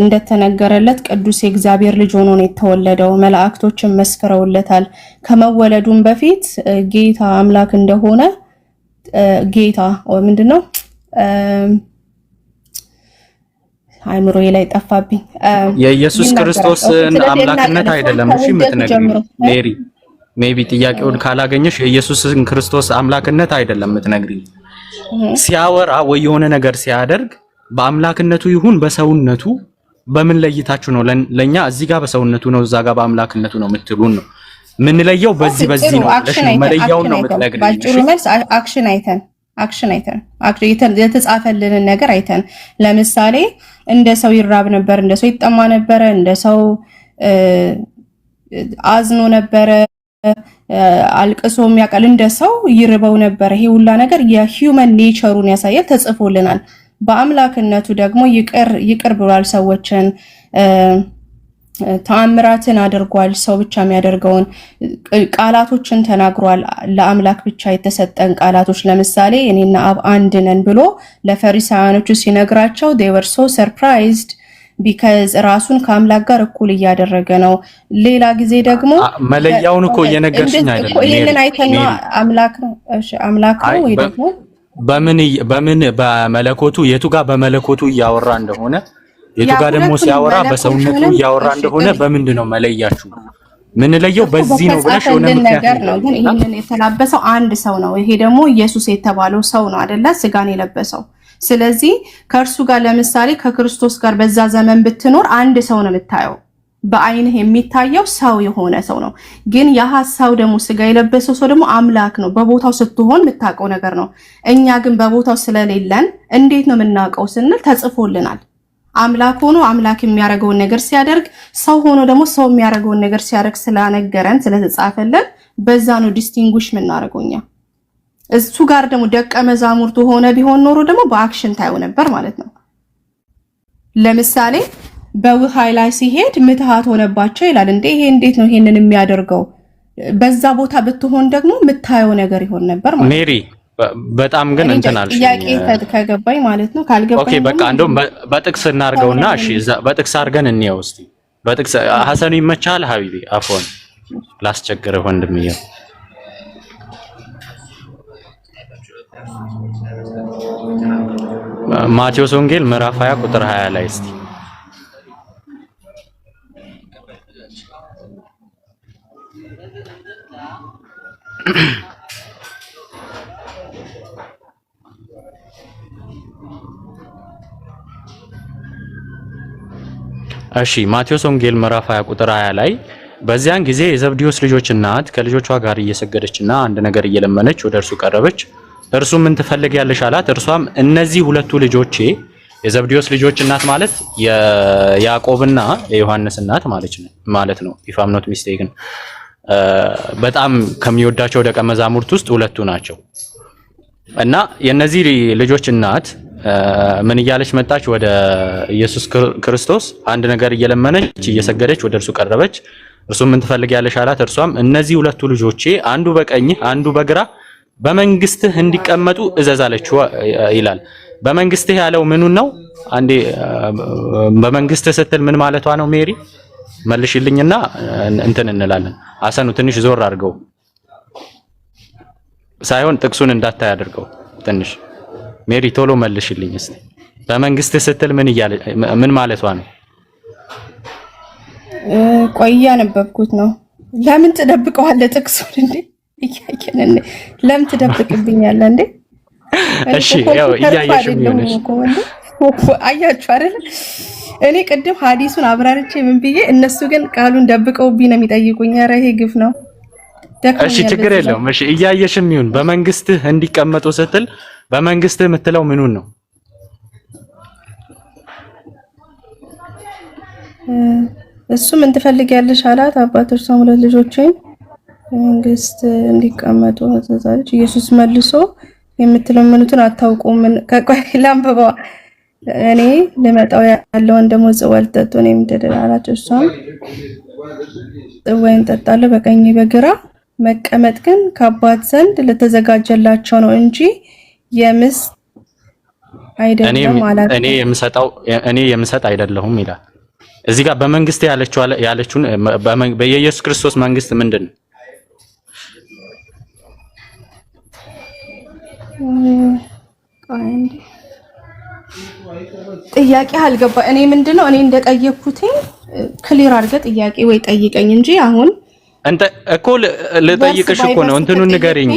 እንደተነገረለት ቅዱስ የእግዚአብሔር ልጅ ሆኖ ነው የተወለደው። መላእክቶችን መስክረውለታል። ከመወለዱም በፊት ጌታ አምላክ እንደሆነ ጌታ ምንድነው አይምሮዬ ላይ ጠፋብኝ። የኢየሱስ ክርስቶስ አምላክነት አይደለም እሺ የምትነግሪኝ ሜሪ። ሜቢ ጥያቄውን ካላገኘሽ የኢየሱስን ክርስቶስ አምላክነት አይደለም የምትነግሪኝ። ሲያወራ ወይ የሆነ ነገር ሲያደርግ በአምላክነቱ ይሁን በሰውነቱ በምን ለይታችሁ ነው ለኛ እዚህ ጋር በሰውነቱ ነው እዛ ጋር በአምላክነቱ ነው የምትሉን? ነው ምን ለየው? በዚህ ነው መለያውን ነው የምትነግሪኝ? ባጭሩ መልስ አክሽን አይተን የተጻፈልንን ነገር አይተን፣ ለምሳሌ እንደ ሰው ይራብ ነበር፣ እንደ ሰው ይጠማ ነበረ፣ እንደ ሰው አዝኖ ነበረ፣ አልቅሶ የሚያቀል እንደ ሰው ይርበው ነበር። ይሄ ሁላ ነገር የሂውመን ኔቸሩን ያሳያል፣ ተጽፎልናል። በአምላክነቱ ደግሞ ይቅር ብሏል ሰዎችን፣ ተአምራትን አድርጓል። ሰው ብቻ የሚያደርገውን ቃላቶችን ተናግሯል። ለአምላክ ብቻ የተሰጠን ቃላቶች፣ ለምሳሌ እኔና አብ አንድ ነን ብሎ ለፈሪሳውያኖቹ ሲነግራቸው they were so surprised because ራሱን ከአምላክ ጋር እኩል እያደረገ ነው። ሌላ ጊዜ ደግሞ መለያውን እኮ እየነገርሽኝ አይደለም። ይሄንን አይተኛ አምላክ ነው። እሺ አምላክ ነው ወይ ደግሞ በምን በመለኮቱ የቱ ጋር በመለኮቱ እያወራ እንደሆነ የቱ ጋር ደግሞ ሲያወራ በሰውነቱ እያወራ እንደሆነ በምንድን ነው መለያችሁ? ምን ለየው? በዚህ ነው ብለሽ የሆነ ነገር ነው። ግን ይሄንን የተላበሰው አንድ ሰው ነው። ይሄ ደግሞ ኢየሱስ የተባለው ሰው ነው አይደለ? ስጋን የለበሰው። ስለዚህ ከእርሱ ጋር ለምሳሌ ከክርስቶስ ጋር በዛ ዘመን ብትኖር አንድ ሰው ነው የምታየው። በአይንህ የሚታየው ሰው የሆነ ሰው ነው። ግን ያ ሐሳብ ደግሞ ስጋ የለበሰው ሰው ደግሞ አምላክ ነው። በቦታው ስትሆን የምታውቀው ነገር ነው። እኛ ግን በቦታው ስለሌለን እንዴት ነው የምናውቀው ስንል ተጽፎልናል። አምላክ ሆኖ አምላክ የሚያደርገውን ነገር ሲያደርግ፣ ሰው ሆኖ ደግሞ ሰው የሚያደርገውን ነገር ሲያደርግ ስላነገረን ስለተጻፈልን በዛ ነው ዲስቲንጉሽ የምናደርገው እኛ። እሱ ጋር ደግሞ ደቀ መዛሙርቱ ሆነ ቢሆን ኖሮ ደግሞ በአክሽን ታየው ነበር ማለት ነው። ለምሳሌ በውሃ ላይ ሲሄድ ምትሃት ሆነባቸው ይላል። እንዴ ይሄ እንዴት ነው ይሄንን የሚያደርገው? በዛ ቦታ ብትሆን ደግሞ የምታየው ነገር ይሆን ነበር ማለት ነው። ሜሪ በጣም ግን እንትን አልሽ። ጥያቄ ከገባኝ ማለት ነው። ካልገባኝ ኦኬ በቃ እንደውም በጥቅስ እናርገውና እሺ፣ በጥቅስ አድርገን እንየው እስቲ። በጥቅስ ሐሰኑ ይመቻል ሀቢቢ አፎን ላስቸግርህ ወንድምዬ። ማቴዎስ ወንጌል ምዕራፍ 20 ቁጥር 20 ላይ እስቲ እሺ ማቴዎስ ወንጌል ምዕራፍ 20 ቁጥር 20 ላይ በዚያን ጊዜ የዘብዴዎስ ልጆች እናት ከልጆቿ ጋር እየሰገደችና አንድ ነገር እየለመነች ወደ እርሱ ቀረበች። እርሱ ምን ትፈልጊያለሽ አላት። እርሷም እነዚህ ሁለቱ ልጆቼ፣ የዘብዴዎስ ልጆች እናት ማለት የያዕቆብና የዮሐንስ እናት ማለት ነው ኢፍ አም ኖት ሚስቴክን፣ በጣም ከሚወዳቸው ደቀ መዛሙርት ውስጥ ሁለቱ ናቸው። እና የነዚህ ልጆች እናት ምን እያለች መጣች? ወደ ኢየሱስ ክርስቶስ አንድ ነገር እየለመነች እየሰገደች ወደ እርሱ ቀረበች። እርሱም ምን ትፈልጊያለሽ አላት። እርሷም እነዚህ ሁለቱ ልጆቼ አንዱ በቀኝህ አንዱ በግራ በመንግስትህ እንዲቀመጡ እዘዝ አለችው ይላል። በመንግስትህ ያለው ምኑን ነው? አንዴ በመንግስትህ ስትል ምን ማለቷ ነው? ሜሪ መልሽልኝና እንትን እንላለን። አሰኑ ትንሽ ዞር አድርገው ሳይሆን ጥቅሱን እንዳታይ አድርገው ትንሽ። ሜሪ ቶሎ መልሽልኝ እስቲ። በመንግስት ስትል ምን ማለቷ ነው? ቆይ ያነበብኩት ነው። ለምን ትደብቀዋለህ ጥቅሱን እንዴ? እያየን ለምን ትደብቅብኛለህ እንዴ? እሺ ያው እያየሽም ይሆነሽ አያችሁ አይደል? እኔ ቅድም ሐዲሱን አብራርቼ ምን ብዬ፣ እነሱ ግን ቃሉን ደብቀውብኝ ነው የሚጠይቁኝ። ኧረ ይሄ ግፍ ነው። እሺ ችግር የለውም። እሺ እያየሽም ይሁን። በመንግስትህ እንዲቀመጡ ስትል በመንግስትህ የምትለው ምኑን ነው? እሱ ምን ትፈልጊያለሽ አላት። አባት እርሷም ሁለት ልጆቼን በመንግስት እንዲቀመጡ ተዛለች። ኢየሱስ መልሶ የምትለምኑትን አታውቁም። ከቆይ ላንብበዋ። እኔ ልመጣው ያለውን ደግሞ ጽዋ ልጠጡ ነው የምትደል አላት። እርሷም ጽዋዬን እጠጣለሁ፣ በቀኝ በግራ መቀመጥ ግን ከአባት ዘንድ ለተዘጋጀላቸው ነው እንጂ የምስ አይደለም አላት። እኔ የምሰጥ አይደለሁም ይላል። እዚህ ጋር በመንግስት ያለችውን በኢየሱስ ክርስቶስ መንግስት ምንድን ነው? ጥያቄ አልገባ። እኔ ምንድነው እኔ እንደጠየቅኩትኝ ክሊር አድርገህ ጥያቄ ወይ ጠይቀኝ እንጂ አሁን አንተ እኮ ልጠይቅሽ እኮ ነው። እንትኑን ንገሪኝ።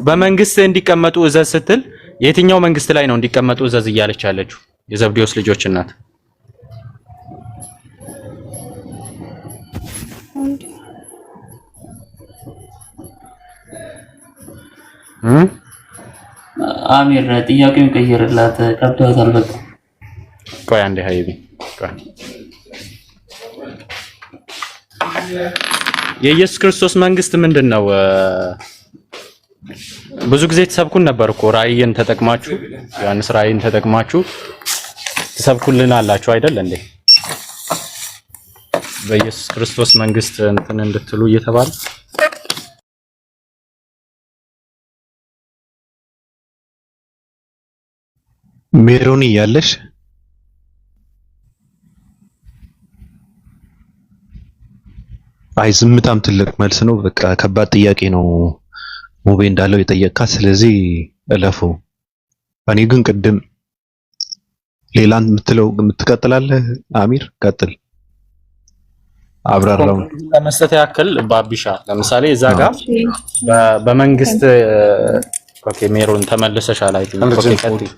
በመንግስት እንዲቀመጡ እዘዝ ስትል የትኛው መንግስት ላይ ነው እንዲቀመጡ እዘዝ እያለች ያለችው? የዘብዴዎስ ልጆች እናት አሚር ጥያቄውን ቀይርላት። ከብቷታል በቃ። ቆይ አንዴ ሀይቢ ቆይ። የኢየሱስ ክርስቶስ መንግስት ምንድነው? ብዙ ጊዜ ተሰብኩን ነበር እኮ ራእይን ተጠቅማችሁ፣ ዮሐንስ ራእይን ተጠቅማችሁ ተሰብኩልን አላችሁ አይደል እንዴ? በኢየሱስ ክርስቶስ መንግስት እንትን እንድትሉ እየተባለ ሜሮኒ ያለሽ አይ ዝምታም ትልቅ መልስ ነው። በቃ ከባድ ጥያቄ ነው ሙቤ እንዳለው የጠየቃት። ስለዚህ እለፉ። እኔ ግን ቅድም ሌላን የምትቀጥላለህ አሚር ቀጥል። አብራራው ለመስጠት ያክል ባቢሻ ለምሳሌ እዛ ጋር በመንግስት ኦኬ ሜሮን ተመልሰሻል። አይ ኦኬ ቀጥይ።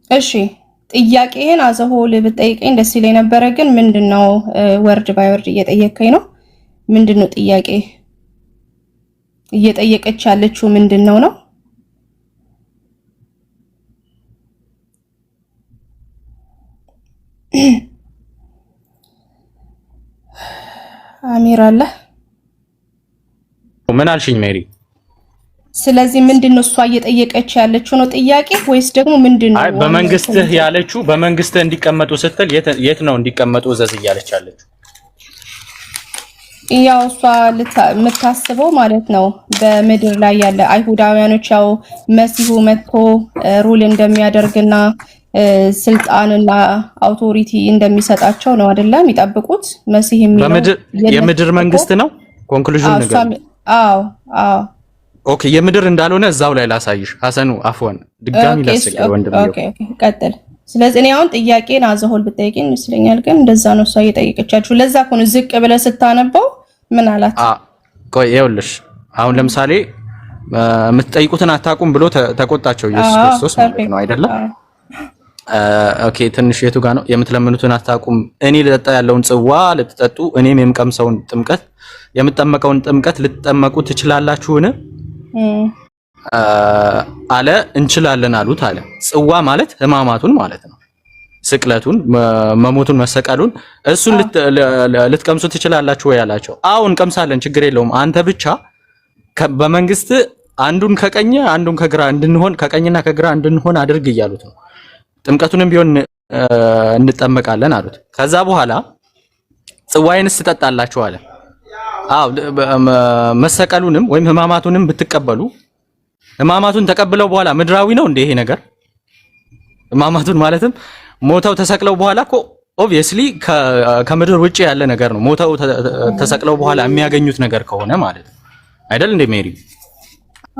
እሺ ጥያቄህን አዘሆል ብትጠይቀኝ ደስ ይለኝ ነበረ፣ ግን ምንድነው ወርድ ባይ ወርድ እየጠየቀኝ ነው። ምንድነው ጥያቄ እየጠየቀች ያለችው ምንድነው ነው? አሚር አለ ምን አልሽኝ ሜሪ? ስለዚህ ምንድነው እሷ እየጠየቀች ያለችው ነው ጥያቄ ወይስ ደግሞ ምንድነው? አይ በመንግስትህ ያለችው በመንግስትህ እንዲቀመጡ ስትል የት ነው እንዲቀመጡ እዘዝ እያለች ያለችው? ያው እሷ የምታስበው ማለት ነው በምድር ላይ ያለ አይሁዳውያኖች ያው መሲሁ መጥቶ ሩል እንደሚያደርግና ስልጣንና አውቶሪቲ እንደሚሰጣቸው ነው አይደለም የሚጠብቁት። መሲህ የሚለው የምድር መንግስት ነው ኮንክሉዥን ነገር። አዎ ኦኬ፣ የምድር እንዳልሆነ እዛው ላይ ላሳይሽ። ሐሰኑ አፍዋን ድጋሚ ላስቸግር ወንድም። ኦኬ ቀጥል። ስለዚህ እኔ አሁን ጥያቄን አዘሆል ብትጠይቂኝ ይመስለኛል፣ ግን እንደዛ ነው እሷ እየጠየቀቻችሁ። ለዛ እኮ ነው ዝቅ ብለህ ስታነበው ምን አላት? ቆይ ይኸውልሽ፣ አሁን ለምሳሌ የምትጠይቁትን አታውቁም ብሎ ተቆጣቸው ኢየሱስ ክርስቶስ ማለት ነው አይደለም? ኦኬ፣ ትንሽ የቱ ጋር ነው የምትለምኑትን አታውቁም? እኔ ልጠጣ ያለውን ጽዋ ልትጠጡ፣ እኔም የምቀምሰውን ጥምቀት የምጠመቀውን ጥምቀት ልትጠመቁ ትችላላችሁን? አለ። እንችላለን አሉት አለ። ጽዋ ማለት ሕማማቱን ማለት ነው፣ ስቅለቱን፣ መሞቱን፣ መሰቀሉን እሱን ልትቀምሱ ትችላላችሁ ወይ አላቸው። አዎ እንቀምሳለን፣ ችግር የለውም። አንተ ብቻ በመንግስት አንዱን ከቀኝ አንዱን ከግራ እንድንሆን ከቀኝና ከግራ እንድንሆን አድርግ እያሉት ነው። ጥምቀቱንም ቢሆን እንጠመቃለን አሉት። ከዛ በኋላ ጽዋዬንስ ትጠጣላችሁ አለ። አዎ መሰቀሉንም ወይም ሕማማቱንም ብትቀበሉ፣ ሕማማቱን ተቀብለው በኋላ ምድራዊ ነው እንደ ይሄ ነገር? ሕማማቱን ማለትም ሞተው ተሰቅለው በኋላ እኮ ኦብቪየስሊ ከምድር ውጪ ያለ ነገር ነው። ሞተው ተሰቅለው በኋላ የሚያገኙት ነገር ከሆነ ማለት ነው አይደል እንደ ሜሪ?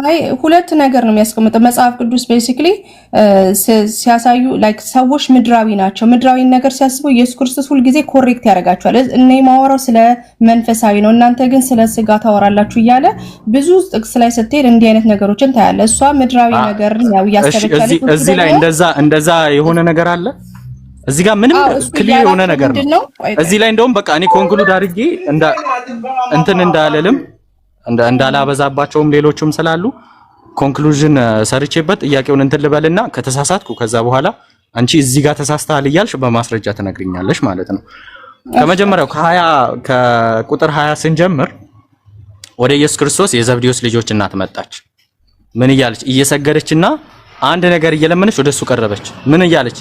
አይ ሁለት ነገር ነው የሚያስቀምጠው መጽሐፍ ቅዱስ ቤሲክሊ ሲያሳዩ ላይክ ሰዎች ምድራዊ ናቸው። ምድራዊ ነገር ሲያስቡ ኢየሱስ ክርስቶስ ሁሉ ጊዜ ኮሬክት ያደርጋቸዋል። እኔ ማወራው ስለ መንፈሳዊ ነው፣ እናንተ ግን ስለ ስጋ ታወራላችሁ እያለ ብዙ ጥቅስ ላይ ስትሄድ እንዲህ አይነት ነገሮችን ታያለ። እሷ ምድራዊ ነገር ያው ያስተበቻለች። እዚህ ላይ እንደዛ የሆነ ነገር አለ። እዚህ ጋር ምንም ክሊር የሆነ ነገር ነው። እዚህ ላይ እንደውም በቃ እኔ ኮንክሉድ አድርጌ እንትን እንዳለልም እንዳላበዛባቸውም ሌሎችም ስላሉ ኮንክሉዥን ሰርቼበት ጥያቄውን እንትን ልበልና ከተሳሳትኩ ከዛ በኋላ አንቺ እዚህ ጋር ተሳስተሃል እያልሽ በማስረጃ ትነግሪኛለሽ ማለት ነው። ከመጀመሪያው ከቁጥር 20 ስንጀምር ወደ ኢየሱስ ክርስቶስ የዘብዴዎስ ልጆች እናት መጣች። ምን እያለች? እየሰገደችና አንድ ነገር እየለመነች ወደሱ ቀረበች። ምን እያለች?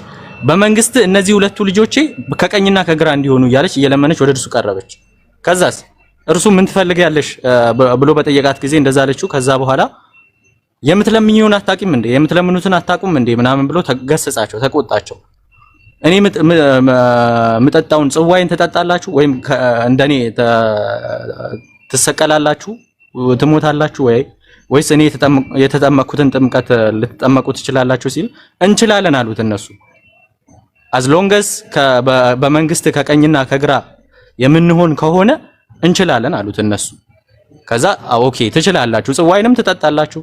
በመንግስት እነዚህ ሁለቱ ልጆቼ ከቀኝና ከግራ እንዲሆኑ እያለች እየለመነች ወደሱ ቀረበች። ከዛስ እርሱ ምን ትፈልጊያለሽ ብሎ በጠየቃት ጊዜ እንደዛ አለችው። ከዛ በኋላ የምትለምኙን አታውቂም እንዴ? የምትለምኑትን አታውቁም እንዴ? ምናምን ብሎ ተገሰጻቸው፣ ተቆጣቸው። እኔ ምጠጣውን ጽዋዬን ትጠጣላችሁ ወይም እንደኔ ትሰቀላላችሁ፣ ትሞታላችሁ ወይስ እኔ የተጠመቅኩትን ጥምቀት ልትጠመቁ ትችላላችሁ ሲል እንችላለን አሉት እነሱ። as long as በመንግስት ከቀኝና ከግራ የምንሆን ከሆነ እንችላለን አሉት እነሱ። ከዛ ኦኬ ትችላላችሁ፣ ጽዋይንም ትጠጣላችሁ፣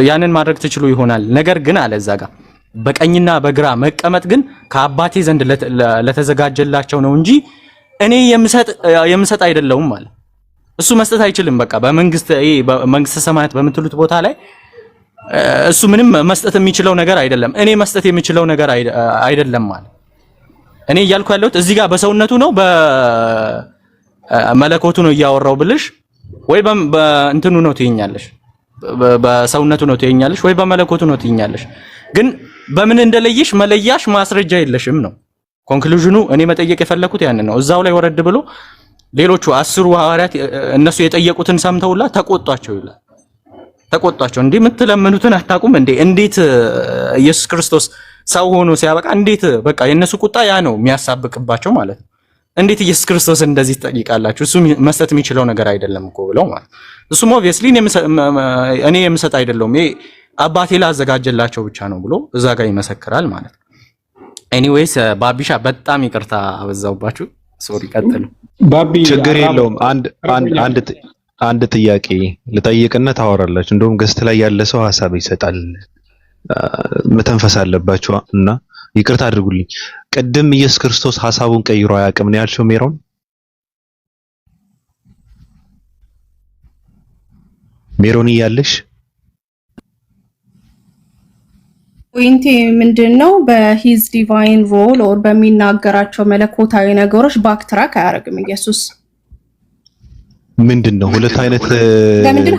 ያንን ማድረግ ትችሉ ይሆናል። ነገር ግን አለ እዛ ጋር በቀኝና በግራ መቀመጥ ግን ከአባቴ ዘንድ ለተዘጋጀላቸው ነው እንጂ እኔ የምሰጥ አይደለሁም ማለት። እሱ መስጠት አይችልም። በቃ በመንግስተ ሰማያት በምትሉት ቦታ ላይ እሱ ምንም መስጠት የሚችለው ነገር አይደለም። እኔ መስጠት የሚችለው ነገር አይደለም ማለት። እኔ እያልኩ ያለሁት እዚህ ጋር በሰውነቱ ነው በመለኮቱ ነው እያወራው ብልሽ ወይ በእንትኑ ነው ትይኛለሽ፣ በሰውነቱ ነው ትይኛለሽ ወይ በመለኮቱ ነው ትይኛለሽ። ግን በምን እንደለየሽ መለያሽ ማስረጃ የለሽም ነው ኮንክሉዥኑ። እኔ መጠየቅ የፈለኩት ያን ነው። እዛው ላይ ወረድ ብሎ ሌሎቹ 10 ሐዋርያት እነሱ የጠየቁትን ሰምተውላ ተቆጧቸው ይላል። ተቆጧቸው። እንዴ የምትለምኑትን አታውቁም እንዴ? እንዴት ኢየሱስ ክርስቶስ ሰው ሆኖ ሲያበቃ እንዴት በቃ የነሱ ቁጣ ያ ነው የሚያሳብቅባቸው ማለት ነው። እንዴት ኢየሱስ ክርስቶስ እንደዚህ ትጠይቃላችሁ? እሱ መስጠት የሚችለው ነገር አይደለም እኮ ብለው ማለት እሱም ኦብቪየስሊ እኔ የምሰጥ አይደለሁም ይሄ አባቴ ላዘጋጀላቸው ብቻ ነው ብሎ እዛ ጋር ይመሰክራል ማለት ነው። ኤኒዌይስ ባቢሻ በጣም ይቅርታ አበዛውባችሁ። ሶሪ ቀጥሉ። ባቢ ችግር የለውም። አንድ ጥያቄ ልጠይቅና ታወራላችሁ። እንደውም ገስት ላይ ያለ ሰው ሐሳብ ይሰጣል። መተንፈስ አለባችሁ እና ይቅርታ አድርጉልኝ። ቅድም ኢየሱስ ክርስቶስ ሐሳቡን ቀይሮ አያውቅም ነው ያልሽው ሜሮን? ሜሮን እያለሽ ፖይንቴ ምንድነው? በሂዝ ዲቫይን ሮል ኦር በሚናገራቸው መለኮታዊ ነገሮች ባክትራክ አያደርግም ኢየሱስ። ምንድነው ሁለት አይነት ለምንድን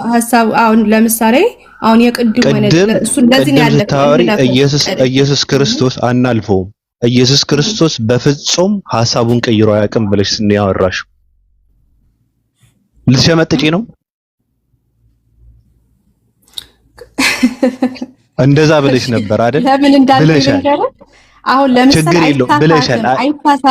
ሐሳብ አሁን ለምሳሌ አሁን የቅድም እሱ እንደዚህ ነው ያለው ኢየሱስ ክርስቶስ አናልፈውም። ኢየሱስ ክርስቶስ በፍጹም ሐሳቡን ቀይሮ አያውቅም ብለሽ ያወራሽ ልትሸመጥጪ ነው? እንደዛ ብለሽ ነበር አይደል? ለምን እንዳልኩኝ አሁን ለምሳሌ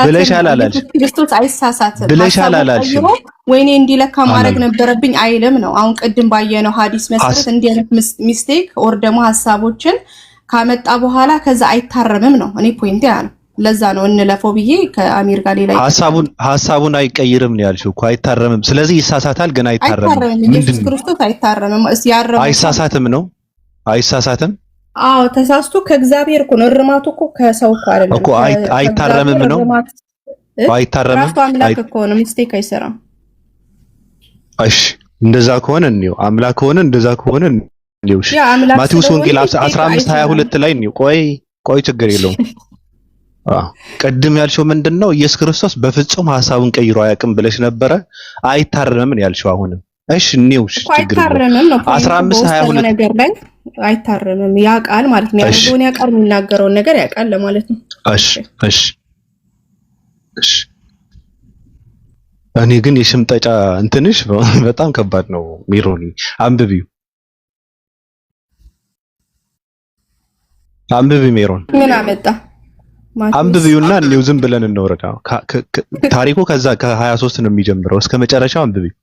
ብለሻል አላልሽ? ክርስቶስ አይሳሳትም ብለሻል አላልሽም? ወይኔ እንዲለካ ማድረግ ነበረብኝ አይልም ነው። አሁን ቅድም ባየነው ሐዲስ መሰረት እንዲህ አይነት ሚስቴክ ኦር ደግሞ ሐሳቦችን ካመጣ በኋላ ከዛ አይታረምም ነው። እኔ ፖይንቴ ያ ነው። ለዛ ነው እንለፈው ብዬ ከአሚር ጋር ሌላ ሐሳቡን አይቀይርም ነው ያልሽው እኮ አይታረምም። ስለዚህ ይሳሳታል ግን አይታረምም። ኢየሱስ ክርስቶስ አይታረምም። አይሳሳትም ነው አይሳሳትም። አዎ ተሳስቶ ከእግዚአብሔር እኮ ነው። እርማቱ እኮ ከሰው እኮ አይደለም እኮ አይታረምም ነው። አይታረምም ራሱ አምላክ እኮ ነው። ሚስቴክ አይሰራም። እሺ እንደዛ ከሆነ እንየው። አምላክ ከሆነ እንደዛ ከሆነ እንየው። እሺ ማቴዎስ ወንጌል 15:22 ላይ እንየው። ቆይ ችግር የለውም። ቅድም ያልሽው ምንድነው? ኢየሱስ ክርስቶስ በፍጹም ሐሳቡን ቀይሮ አያውቅም ብለሽ ነበረ። አይታረምም ያልሽው አሁንም። እሺ እንየው። እሺ ችግር የለውም። 15:22 ነገር ላይ አይታረምም ያውቃል ማለት ነው። ያለውን ያውቃል፣ የሚናገረውን ነገር ያውቃል ለማለት ነው። እሺ እኔ ግን የሽምጠጫ እንትንሽ በጣም ከባድ ነው ሜሮኒ። አንብቢው ሜሮን ምን አመጣ? አንብቢውና እንየው። ዝም ብለን እንወረዳ። ታሪኩ ከዛ ከ23 ነው የሚጀምረው። እስከ መጨረሻው አንብቢው።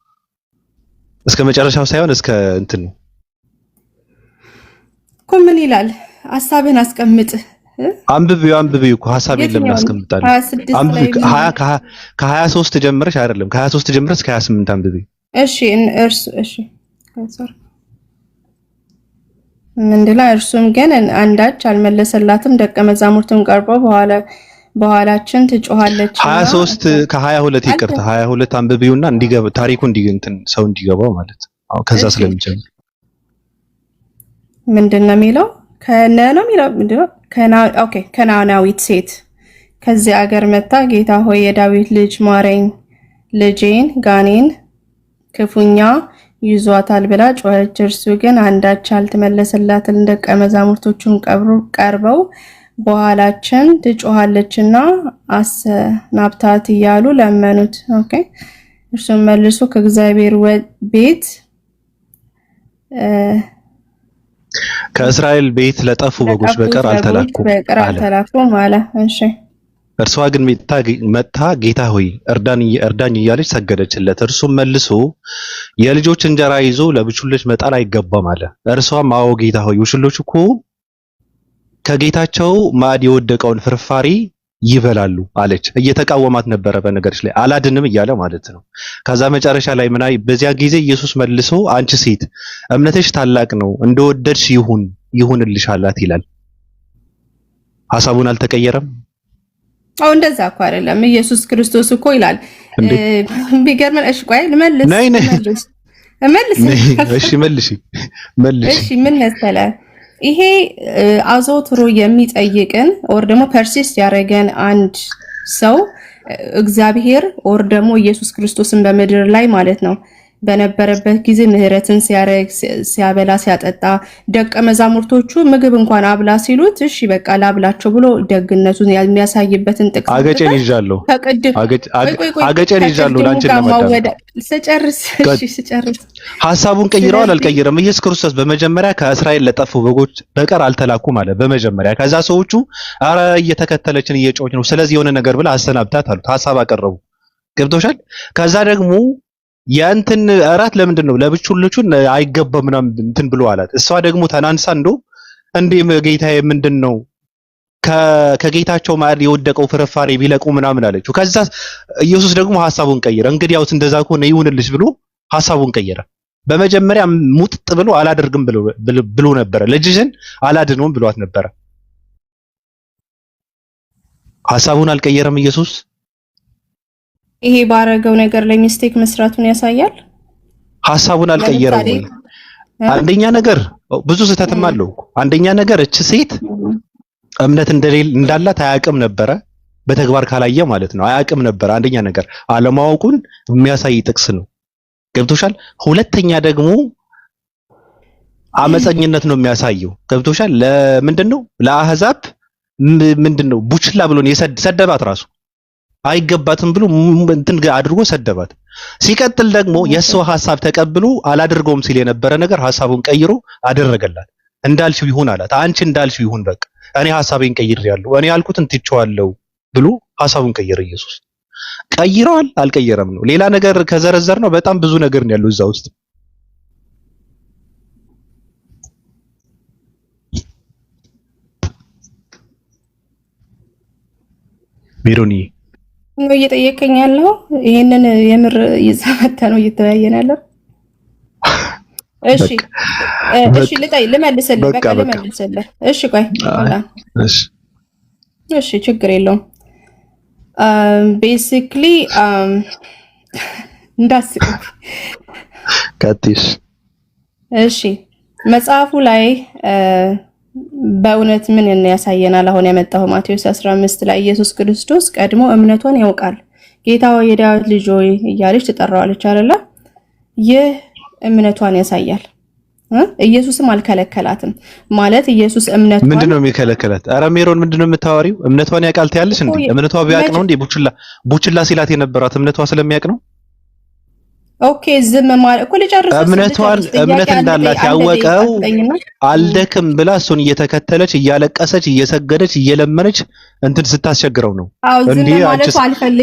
እስከ መጨረሻው ሳይሆን እስከ እንትን ነው እኮ። ምን ይላል? ሐሳብህን አስቀምጥ። አንብቢው እኮ ሐሳብ የለም ያስቀምጣል። ከ23 ጀምረሽ አይደለም ከ23 ጀምረሽ እስከ 28 አንብቢው። እሺ ምንድነው? እርሱም ግን አንዳች አልመለሰላትም። ደቀ መዛሙርቱም ቀርበው በኋላችን ትጮሃለች። 23 ከ22 ይቅርታ 22 አንብቢውና እንዲገባ ታሪኩ እንትን ሰው እንዲገባው ማለት ነው። ከዛ ስለሚጀምር ምንድነው የሚለው? ከናናዊት ሴት ከዚህ አገር መጣ። ጌታ ሆይ የዳዊት ልጅ ማረኝ፣ ልጄን ጋኔን ክፉኛ ይዟታል ብላ ጮኸች። እርሱ ግን አንዳች አልተመለሰላትም። ደቀ መዛሙርቶቹም ቀርበው በኋላችን ትጮሃለችና አሰናብታት እያሉ ለመኑት። እርሱም መልሶ ከእግዚአብሔር ቤት ከእስራኤል ቤት ለጠፉ በጎች በቀር አልተላኩም አለ። እሺ እርሷ ግን መጥታ ጌታ ሆይ እርዳኝ እያለች ሰገደችለት። እርሱም መልሶ የልጆች እንጀራ ይዞ ለብቹሎች መጣል አይገባም አለ። እርሷም አዎ ጌታ ሆይ ውሽሎች እኮ ከጌታቸው ማዕድ የወደቀውን ፍርፋሪ ይበላሉ አለች። እየተቃወማት ነበረ በነገርሽ ላይ አላድንም እያለ ማለት ነው። ከዛ መጨረሻ ላይ በዚያ ጊዜ ኢየሱስ መልሶ አንቺ ሴት እምነትሽ ታላቅ ነው፣ እንደወደድሽ ይሁንልሽ አላት ይላል። ሐሳቡን አልተቀየረም። እንደዛ እኮ አይደለም። ኢየሱስ ክርስቶስ እኮ ይላል ቢገርመን። እሺ ቆይ መልሽ። ምን መሰለህ ይሄ አዘውትሮ የሚጠይቅን ኦር ደግሞ ፐርሲስት ያደረገን አንድ ሰው እግዚአብሔር ኦር ደግሞ ኢየሱስ ክርስቶስን በምድር ላይ ማለት ነው በነበረበት ጊዜ ምህረትን ሲያረግ ሲያበላ ሲያጠጣ ደቀ መዛሙርቶቹ ምግብ እንኳን አብላ ሲሉት እሺ በቃ ላብላቸው ብሎ ደግነቱን የሚያሳይበትን ጥቅስ አገጨን ይዣለሁ ላንቺ ለማዳም ስጨርስ ሐሳቡን ቀይረዋል አልቀየረም። ኢየሱስ ክርስቶስ በመጀመሪያ ከእስራኤል ለጠፉ በጎች በቀር አልተላኩም አለ በመጀመሪያ። ከዛ ሰዎቹ አረ እየተከተለችን እየጮች ነው ስለዚህ የሆነ ነገር ብለ አሰናብታት አሉት። ሐሳብ አቀረቡ። ገብቶሻል? ከዛ ደግሞ ያንተን አራት ለምንድን ነው ለብቹሎቹን አይገባም ምናምን እንትን ብሎ አላት። እሷ ደግሞ ተናንሳ እንዴ ጌታዬ ምንድነው ከጌታቸው ማዕድ የወደቀው ፍርፋሪ ቢለቁ ምናምን አለችው። ከዛ ኢየሱስ ደግሞ ሐሳቡን ቀየረ። እንግዲያውስ እንደዛ ከሆነ ይሁንልሽ ብሎ ሐሳቡን ቀየረ። በመጀመሪያ ሙጥጥ ብሎ አላደርግም ብሎ ነበር። ልጅሽን አላድነውም ብሏት ነበር። ሐሳቡን አልቀየረም ኢየሱስ። ይሄ ባረገው ነገር ላይ ሚስቴክ መስራቱን ያሳያል። ሐሳቡን አልቀየረም ወይ? አንደኛ ነገር ብዙ ስህተትም አለው። አንደኛ ነገር እቺ ሴት እምነት እንዳላት አያውቅም ነበረ። በተግባር ካላየ ማለት ነው አያውቅም ነበር። አንደኛ ነገር አለማወቁን የሚያሳይ ጥቅስ ነው። ገብቶሻል? ሁለተኛ ደግሞ አመፀኝነት ነው የሚያሳየው። ገብቶሻል? ለምንድነው ለአህዛብ ምንድነው ቡችላ ብሎ ሰደባት። ራሱ አይገባትም ብሎ እንትን አድርጎ ሰደባት። ሲቀጥል ደግሞ የሰው ሐሳብ ተቀብሎ አላደርገውም ሲል የነበረ ነገር ሐሳቡን ቀይሮ አደረገላት። እንዳልሽው ይሁን አላት። አንቺ እንዳልሽው ይሁን በቃ እኔ ሐሳቤን ቀይሬያለሁ፣ እኔ ያልኩትን ትቼዋለሁ ብሎ ሐሳቡን ቀየረ ኢየሱስ። ቀይረዋል አልቀየረም ነው። ሌላ ነገር ከዘረዘር ነው በጣም ብዙ ነገር ነው ያለው እዛ ውስጥ። ሜሮኒ ነው እየጠየቀኝ ያለው ይሄንን የምር ይዘመተ ነው እየተወያየን ያለው። እሺ እሺ ልመልስልህ፣ በቃ ልመልስልህ። እሺ ቆይ እሺ ችግር የለውም። ቤሲክሊ እንዳስቅ ካቲስ እሺ መጽሐፉ ላይ በእውነት ምን ያሳየናል? አሁን ያመጣው ማቴዎስ 15 ላይ ኢየሱስ ክርስቶስ ቀድሞ እምነቷን ያውቃል። ጌታ ሆይ የዳዊት ልጅ ሆይ እያለች ትጠራዋለች አይደለ? ይህ እምነቷን ያሳያል። ኢየሱስም አልከለከላትም ማለት ኢየሱስ እምነቷን ምንድነው የሚከለከላት? አረ ሜሮን ምንድነው የምታወሪው? እምነቷን ያውቃል ትያለሽ እንዴ? እምነቷ ቢያውቅ ነው እንዴ ቡችላ ሲላት የነበራት? እምነቷ ስለሚያውቅ ነው። ኦኬ ዝም ማለት እኮ ልጨርስ። እምነት እንዳላት ያወቀው አልደክም ብላ እሱን እየተከተለች እያለቀሰች እየሰገደች እየለመነች እንትን ስታስቸግረው ነው እንዴ? አንቺስ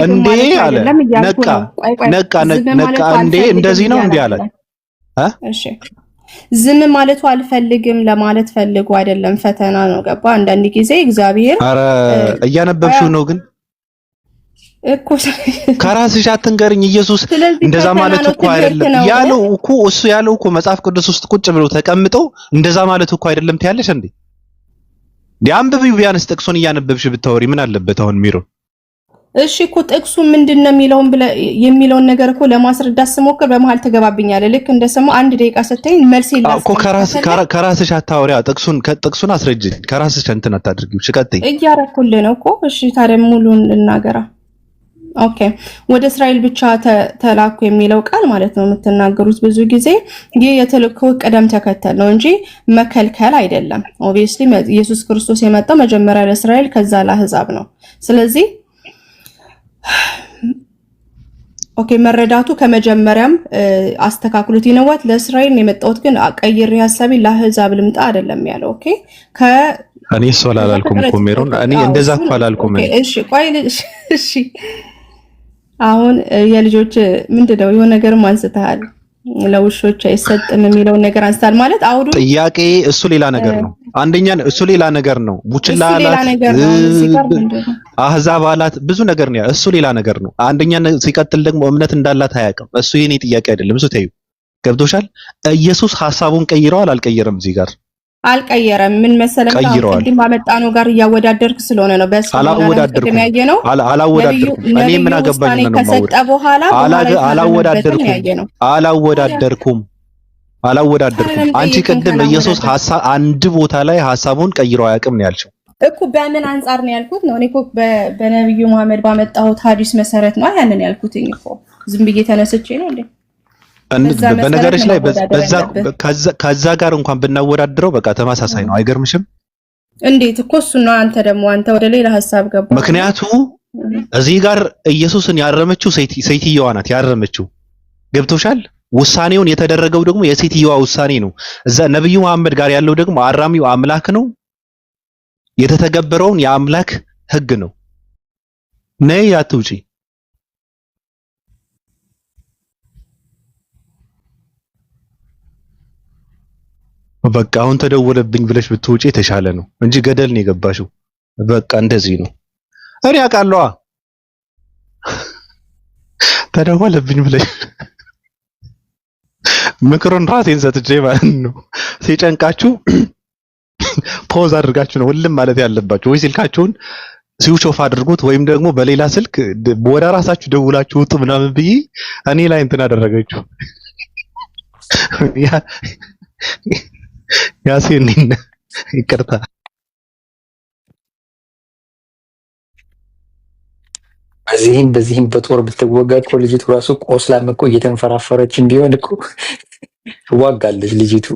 እንዴ አለ ነቃ እንዴ እንደዚህ ነው እንዴ አላት። እሺ ዝም ማለቱ አልፈልግም ለማለት ፈልጎ አይደለም፣ ፈተና ነው። ገባ? አንዳንድ ጊዜ እግዚአብሔር አረ እያነበብሽው ነው ግን እኮ ከራስሽ አትንገርኝ። ኢየሱስ እንደዛ ማለት እኮ አይደለም ያለው እኮ እሱ ያለው እኮ መጽሐፍ ቅዱስ ውስጥ ቁጭ ብሎ ተቀምጠው እንደዛ ማለት እኮ አይደለም ትያለሽ እንዴ? አንብቢው ቢያንስ ጥቅሱን እያነበብሽ ብታወሪ ምን አለበት አሁን ሚሮ? እሺ እኮ ጥቅሱ ምንድነው የሚለውን ነገር እኮ ለማስረዳት ስሞክር በመሃል ተገባብኛለህ። ልክ እንደሰማው አንድ ደቂቃ ሰተኝ መልስ ይላል እኮ ከራስሽ አታወሪያ። ጥቅሱን አስረጅኝ። ከራስሽ እንትን አታድርጊው። ቀጥይ። እያረኩልህ ነው እኮ። እሺ ታዲያ ሙሉን ልናገራ። ኦኬ ወደ እስራኤል ብቻ ተላኩ የሚለው ቃል ማለት ነው የምትናገሩት ብዙ ጊዜ ይህ የተልእኮ ቅደም ተከተል ነው እንጂ መከልከል አይደለም። ኦብቪየስሊ ኢየሱስ ክርስቶስ የመጣው መጀመሪያ ለእስራኤል ከዛ ለአሕዛብ ነው። ስለዚህ ኦኬ መረዳቱ ከመጀመሪያም አስተካክሉት። ይነዋት ለእስራኤል ነው የመጣሁት ግን ቀይሬ ሐሳቤ ለአሕዛብ ልምጣ አይደለም ያለው። ኦኬ እኔ እሱ አላልኩም እኮ ሜሮን፣ እኔ እንደዛ እኮ አላልኩም። እሺ ቆይ እሺ አሁን የልጆች ምንድነው የሆነ ነገርም አንስተሃል፣ ለውሾች አይሰጥም የሚለውን ነገር አንስተሃል። ማለት አውዱ ጥያቄ እሱ ሌላ ነገር ነው። አንደኛ እሱ ሌላ ነገር ነው። ቡችላ አላት፣ አህዛብ አላት፣ ብዙ ነገር ነው። እሱ ሌላ ነገር ነው። አንደኛ ሲቀጥል ደግሞ እምነት እንዳላት አያውቅም። እሱ የኔ ጥያቄ አይደለም። እሱ ተይው። ገብቶሻል? ኢየሱስ ሐሳቡን ቀይረዋል አልቀየረም? እዚህ ጋር አልቀየረም። ምን መሰለህ ቅድም ባመጣነው ጋር እያወዳደርኩ ስለሆነ ነው። አላወዳደርኩም። እኔ ምን አገባኝ ነው ከሰጠ በኋላ አላወዳደርኩም። አንቺ ቅድም ኢየሱስ አንድ ቦታ ላይ ሐሳቡን ቀይሮ አያውቅም ነው ያልሽው እኮ። በምን አንጻር ነው ያልኩት ነው? እኔ እኮ በነብዩ መሐመድ ባመጣሁት ሐዲስ መሰረት ነው ያንን ያልኩትኝ እኮ። ዝም ብዬ ተነስቼ ነው እንዴ? በነገርሽ ላይ ከዛ ጋር እንኳን ብናወዳድረው በቃ ተመሳሳይ ነው። አይገርምሽም? እንዴት እኮ እሱ ነው። አንተ ወደ ሌላ ሐሳብ ገባ። ምክንያቱ እዚህ ጋር ኢየሱስን ያረመችው ሴትየዋ ናት ያረመችው። ገብቶሻል? ውሳኔውን የተደረገው ደግሞ የሴትየዋ ውሳኔ ነው። እዛ ነብዩ መሐመድ ጋር ያለው ደግሞ አራሚው አምላክ ነው። የተተገበረውን የአምላክ ሕግ ነው። ነይ አትውጪ። በቃ አሁን ተደወለብኝ ብለሽ ብትውጪ የተሻለ ነው እንጂ ገደል ነው የገባሽው። በቃ እንደዚህ ነው። እኔ አውቃለሁ። ተደወለብኝ ብለሽ ምክሩን ራሴን ሰጥቼ ማለት ነው። ሲጨንቃችሁ ፖዝ አድርጋችሁ ነው ሁሉም ማለት ያለባችሁ፣ ወይ ስልካችሁን ስዊች ኦፍ አድርጉት ወይም ደግሞ በሌላ ስልክ ወደ ራሳችሁ ደውላችሁ ውጡ ምናምን ብዬ እኔ ላይ እንትን አደረገችው። ያ ያሲን ይቅርታ። በዚህም በጦር ብትወጋ እኮ ልጅቱ ራሱ ቆስላም እኮ እየተንፈራፈረች እንዲሆን እኮ ዋጋለች ልጅቱ።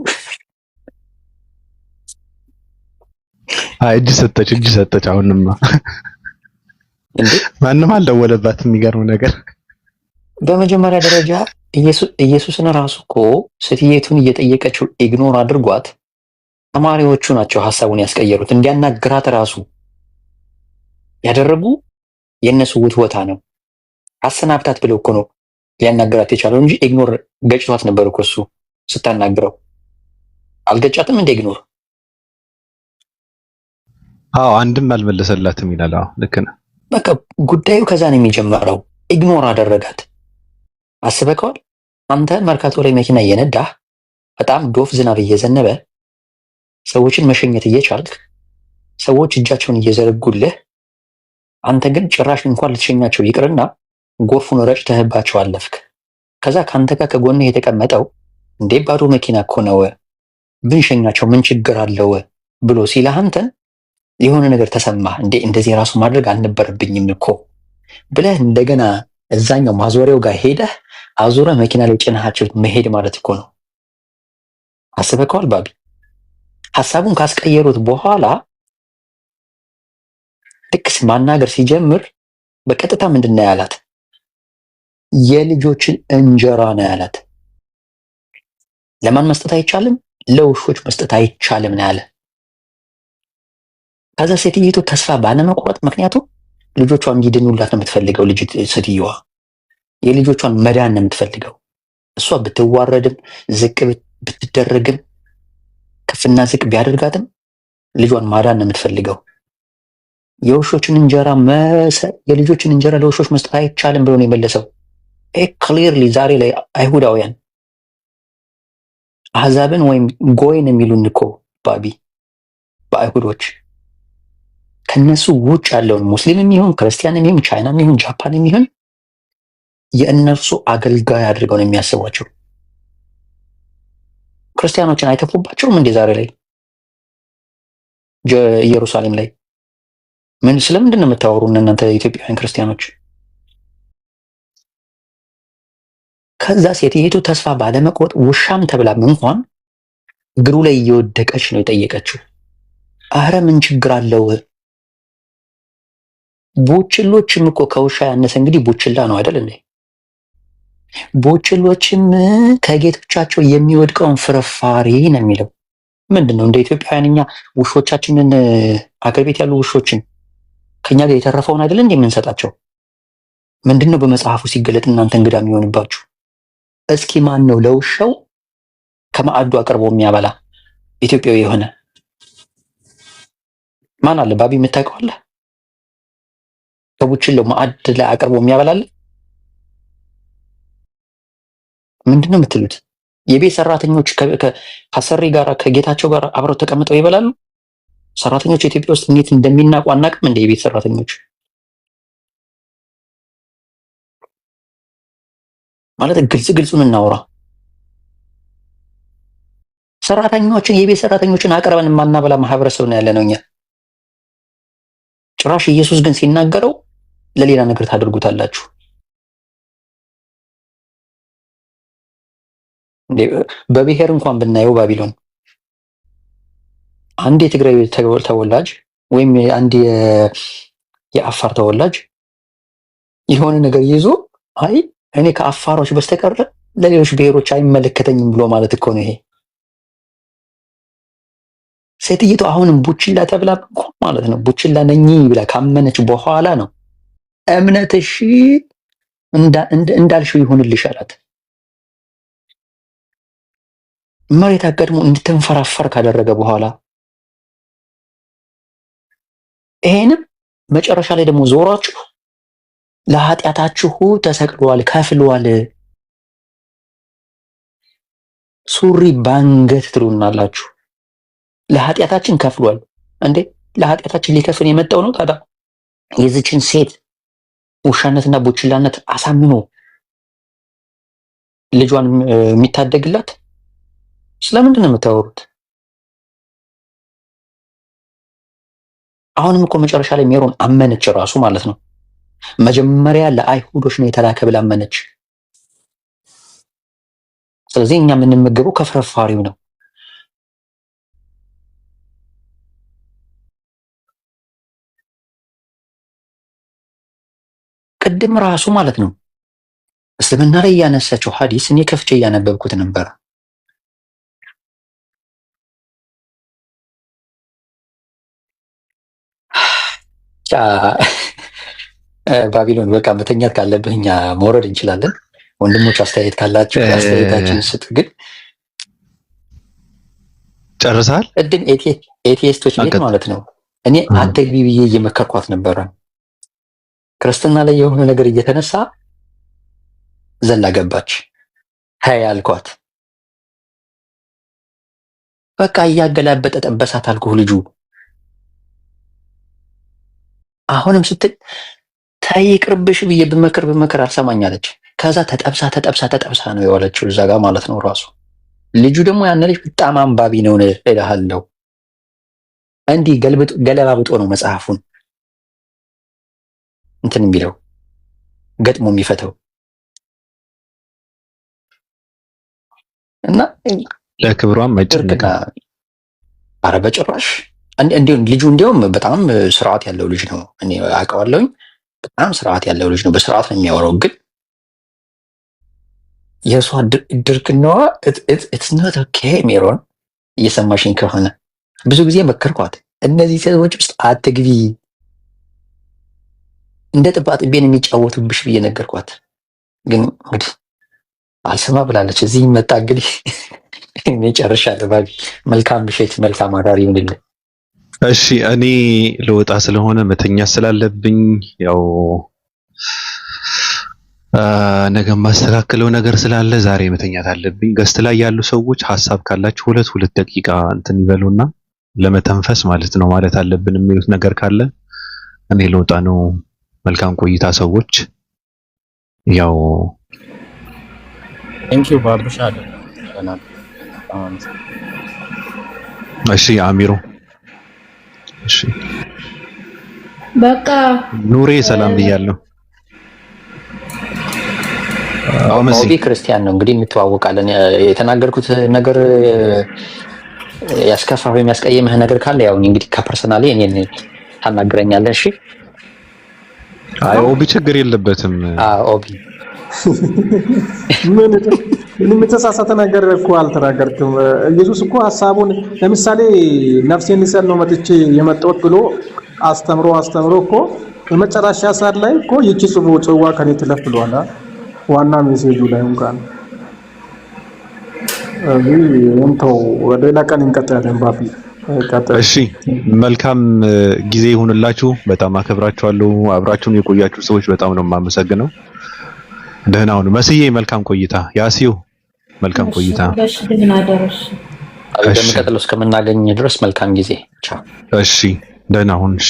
እጅ ሰጠች። አሁንማ ማንም አልደወለባትም። የሚገርም ነገር በመጀመሪያ ደረጃ ኢየሱስን ራሱ እኮ ሴትየቱን እየጠየቀችው ኢግኖር አድርጓት ተማሪዎቹ ናቸው ሐሳቡን ያስቀየሩት። እንዲያናግራት ራሱ ያደረጉ የእነሱ ውትወታ ነው። አሰናብታት ብለው እኮ ነው ሊያናግራት የቻለው እንጂ ኢግኖር ገጭቷት ነበር እኮ እሱ ስታናግረው። አልገጫትም እንደ ኢግኖር። አዎ አንድም አልመለሰላትም ይላል። አዎ ልክ ነህ። በቃ ጉዳዩ ከዛ ነው የሚጀምረው። ኢግኖር አደረጋት። አስበከዋል? አንተ መርካቶ ላይ መኪና እየነዳህ በጣም ዶፍ ዝናብ እየዘነበ ሰዎችን መሸኘት እየቻልክ ሰዎች እጃቸውን እየዘረጉልህ፣ አንተ ግን ጭራሽ እንኳን ልትሸኛቸው ይቅርና ጎርፉን ረጭተህባቸው አለፍክ። ከዛ ከአንተ ጋር ከጎንህ የተቀመጠው እንዴ ባዶ መኪና እኮ ነው ብንሸኛቸው ምን ችግር አለው ብሎ ሲልህ አንተን የሆነ ነገር ተሰማህ። እንዴ እንደዚህ ራሱ ማድረግ አልነበረብኝም እኮ ብለህ እንደገና እዛኛው ማዞሪያው ጋር ሄደህ አዙረህ መኪና ላይ ጭነሃቸው መሄድ ማለት እኮ ነው። አስበከዋል ባቢ? ሐሳቡን ካስቀየሩት በኋላ ጥቅስ ማናገር ሲጀምር በቀጥታ ምንድን ነው ያላት? የልጆችን እንጀራ ነው ያላት። ለማን መስጠት አይቻልም? ለውሾች መስጠት አይቻልም ነው ያለ። ከዛ ሴትየቱ ተስፋ ባለመቁረጥ፣ ምክንያቱም ልጆቿ እንዲድኑላት ነው የምትፈልገው። ሴትየዋ የልጆቿን መዳን ነው የምትፈልገው። እሷ ብትዋረድም ዝቅ ብትደረግም ከፍና ዝቅ ቢያደርጋትም ልጇን ማዳን ነው የምትፈልገው። የልጆችን እንጀራ ለውሾች መስጠት አይቻልም ብሎ ነው የመለሰው። ክሊርሊ ዛሬ ላይ አይሁዳውያን አሕዛብን ወይም ጎይን የሚሉን እኮ ባቢ በአይሁዶች ከነሱ ውጭ ያለውን ሙስሊምም ይሁን ክርስቲያንም ይሁን ቻይናም ይሁን ጃፓንም ይሁን የእነርሱ አገልጋይ አድርገው ነው የሚያስቧቸው። ክርስቲያኖችን አይተፉባቸውም እንዴ? ዛሬ ላይ ኢየሩሳሌም ላይ ስለምንድን ነው የምታወሩ እናንተ ኢትዮጵያውያን ክርስቲያኖች? ከዛ ሴትየቱ ተስፋ ባለመቁረጥ ውሻም ተብላም እንኳን እግሩ ላይ እየወደቀች ነው የጠየቀችው። አረ ምን ችግር አለው? ቡችሎችም እኮ ከውሻ ያነሰ እንግዲህ ቡችላ ነው አይደል እንዴ? ቡችሎችም ከጌቶቻቸው የሚወድቀውን ፍርፋሪ ነው የሚለው። ምንድን ነው እንደ ኢትዮጵያውያን እኛ ውሾቻችንን አገር ቤት ያሉ ውሾችን ከኛ ጋር የተረፈውን አይደል እንዴ የምንሰጣቸው? ምንድን ነው በመጽሐፉ ሲገለጥ እናንተ እንግዳ የሚሆንባችሁ? እስኪ ማን ነው ለውሻው ከማዕዱ አቅርቦ የሚያበላ ኢትዮጵያዊ የሆነ ማን አለ? ባቢ የምታውቀው አለ? ከቡችለው ማዕድ ላይ አቅርቦ የሚያበላል? ምንድን ነው የምትሉት? የቤት ሰራተኞች ከአሰሪ ጋር ከጌታቸው ጋር አብረው ተቀምጠው ይበላሉ? ሰራተኞች ኢትዮጵያ ውስጥ እንዴት እንደሚናቁ አናውቅም እንደ የቤት ሰራተኞች ማለት ግልጹን እናውራ። የቤት ሰራተኞችን አቅርበን የማናበላ ማህበረሰብ ነው ያለነው እኛ። ጭራሽ ኢየሱስ ግን ሲናገረው ለሌላ ነገር ታደርጉታላችሁ። በብሔር እንኳን ብናየው ባቢሎን አንድ የትግራይ ተወላጅ ወይም አንድ የአፋር ተወላጅ የሆነ ነገር ይዞ አይ እኔ ከአፋሮች በስተቀር ለሌሎች ብሔሮች አይመለከተኝም ብሎ ማለት እኮ ነው ይሄ። ሴትይቱ አሁንም ቡችላ ተብላ ማለት ነው ቡችላ ነኝ ብላ ካመነች በኋላ ነው እምነትሽ እንዳልሽው ይሁንልሽ አላት። መሬት አቀድሞ እንድትንፈራፈር ካደረገ በኋላ ይሄንም መጨረሻ ላይ ደግሞ ዞራችሁ ለኃጢአታችሁ ተሰቅሏል ከፍሏል፣ ሱሪ ባንገት ትሉናላችሁ። ለኃጢአታችን ከፍሏል እንዴ? ለኃጢአታችን ሊከፍል የመጣው ነው ታዲያ የዚችን ሴት ውሻነትና ቡችላነት አሳምኖ ልጇን የሚታደግላት ስለምንድን ነው የምታወሩት? አሁንም እኮ መጨረሻ ላይ ሜሮን አመነች ራሱ ማለት ነው። መጀመሪያ ለአይሁዶች ነው የተላከ ብላ አመነች። ስለዚህ እኛ የምንመገበው ከፍርፋሪው ነው። ቅድም ራሱ ማለት ነው እስልምና ላይ ያነሳችው ሐዲስ እኔ ከፍቼ እያነበብኩት ነበር። ባቢሎን በቃ መተኛት ካለብህ እኛ መውረድ እንችላለን። ወንድሞች አስተያየት ካላችሁ አስተያየታችሁን ስጡ። ግን ጨርሳል። ቅድም ኤቲስቶች ቤት ማለት ነው እኔ አትግቢ ብዬ እየመከርኳት ነበረ። ክርስትና ላይ የሆነ ነገር እየተነሳ ዘላ ገባች። ሀይ አልኳት። በቃ እያገላበጠ ጠበሳት አልኩህ ልጁ። አሁንም ስትል ተይ ይቅርብሽ ብዬ ብመክር አልሰማኝ አለች። ከዛ ተጠብሳ ነው የዋለችው እዛ ጋር ማለት ነው። ራሱ ልጁ ደግሞ ያን ልጅ በጣም አንባቢ ነው እልሃለሁ። እንዲህ ገለባብጦ ነው መጽሐፉን እንትን የሚለው ገጥሞ የሚፈተው እና ለክብሯም መጨነቅ ኧረ በጭራሽ እንዲሁም ልጁ እንዲያውም በጣም ስርዓት ያለው ልጅ ነው። እኔ አውቀዋለሁኝ። በጣም ስርዓት ያለው ልጅ ነው። በስርዓት ነው የሚያወራው። ግን የእሷ ድርቅናዋ ኢትስ ኖት ኦኬ። ሜሮን እየሰማሽኝ ከሆነ ብዙ ጊዜ መከርኳት። እነዚህ ሰዎች ውስጥ አትግቢ፣ እንደ ጥባጥቤን የሚጫወቱብሽ ብዬ ነገርኳት። ግን እንግዲህ አልሰማ ብላለች። እዚህ መጣ እንግዲህ እኔ ጨርሻለሁ። ባቢ መልካም ምሽት፣ መልካም አዳር ይሁንልህ። እሺ እኔ ልወጣ ስለሆነ መተኛ ስላለብኝ ያው ነገ ማስተካከለው ነገር ስላለ ዛሬ መተኛት አለብኝ። ገስት ላይ ያሉ ሰዎች ሐሳብ ካላችሁ ሁለት ደቂቃ እንትን ይበሉና ለመተንፈስ ማለት ነው ማለት አለብን የሚሉት ነገር ካለ እኔ ልወጣ ነው። መልካም ቆይታ ሰዎች። ያው ቴንኪው ባብሻ። እሺ አሚሮ እሺ በቃ ኑሬ ሰላም ብያለሁ። ኦቢ ክርስቲያን ነው እንግዲህ እንተዋወቃለን። የተናገርኩት ነገር ያስከፋ ወይም ያስቀየመህ ነገር ካለ ያው እንግዲህ ከፐርሰናሊ እኔን ታናግረኛለህ። እሺ አይ ኦቢ ችግር የለበትም። ኦቢ ምንም የተሳሳተ ነገር እኮ አልተናገርክም። ኢየሱስ እኮ ሐሳቡን ለምሳሌ ነፍሴን ሊሰል ነው መጥቼ የመጣሁት ብሎ አስተምሮ እኮ በመጨረሻ ሰዓት ላይ እኮ ይቺ ጽዋ ከኔ ትለፍ ብሏል። ዋና ሜሴጁ ላይ እንኳን እንተው ሌላ ቀን እንቀጥላለን። ባቢ እሺ መልካም ጊዜ ይሁንላችሁ። በጣም አከብራችኋለሁ። አብራችሁን የቆያችሁ ሰዎች በጣም ነው የማመሰግነው። ደህና ሁኑ። መስዬ መልካም ቆይታ። ያሲው መልካም ቆይታ። እሺ ደህና ደረሽ። በሚቀጥለው እስከምናገኝ ድረስ መልካም ጊዜ። ቻው። እሺ ደህና ሁን። እሺ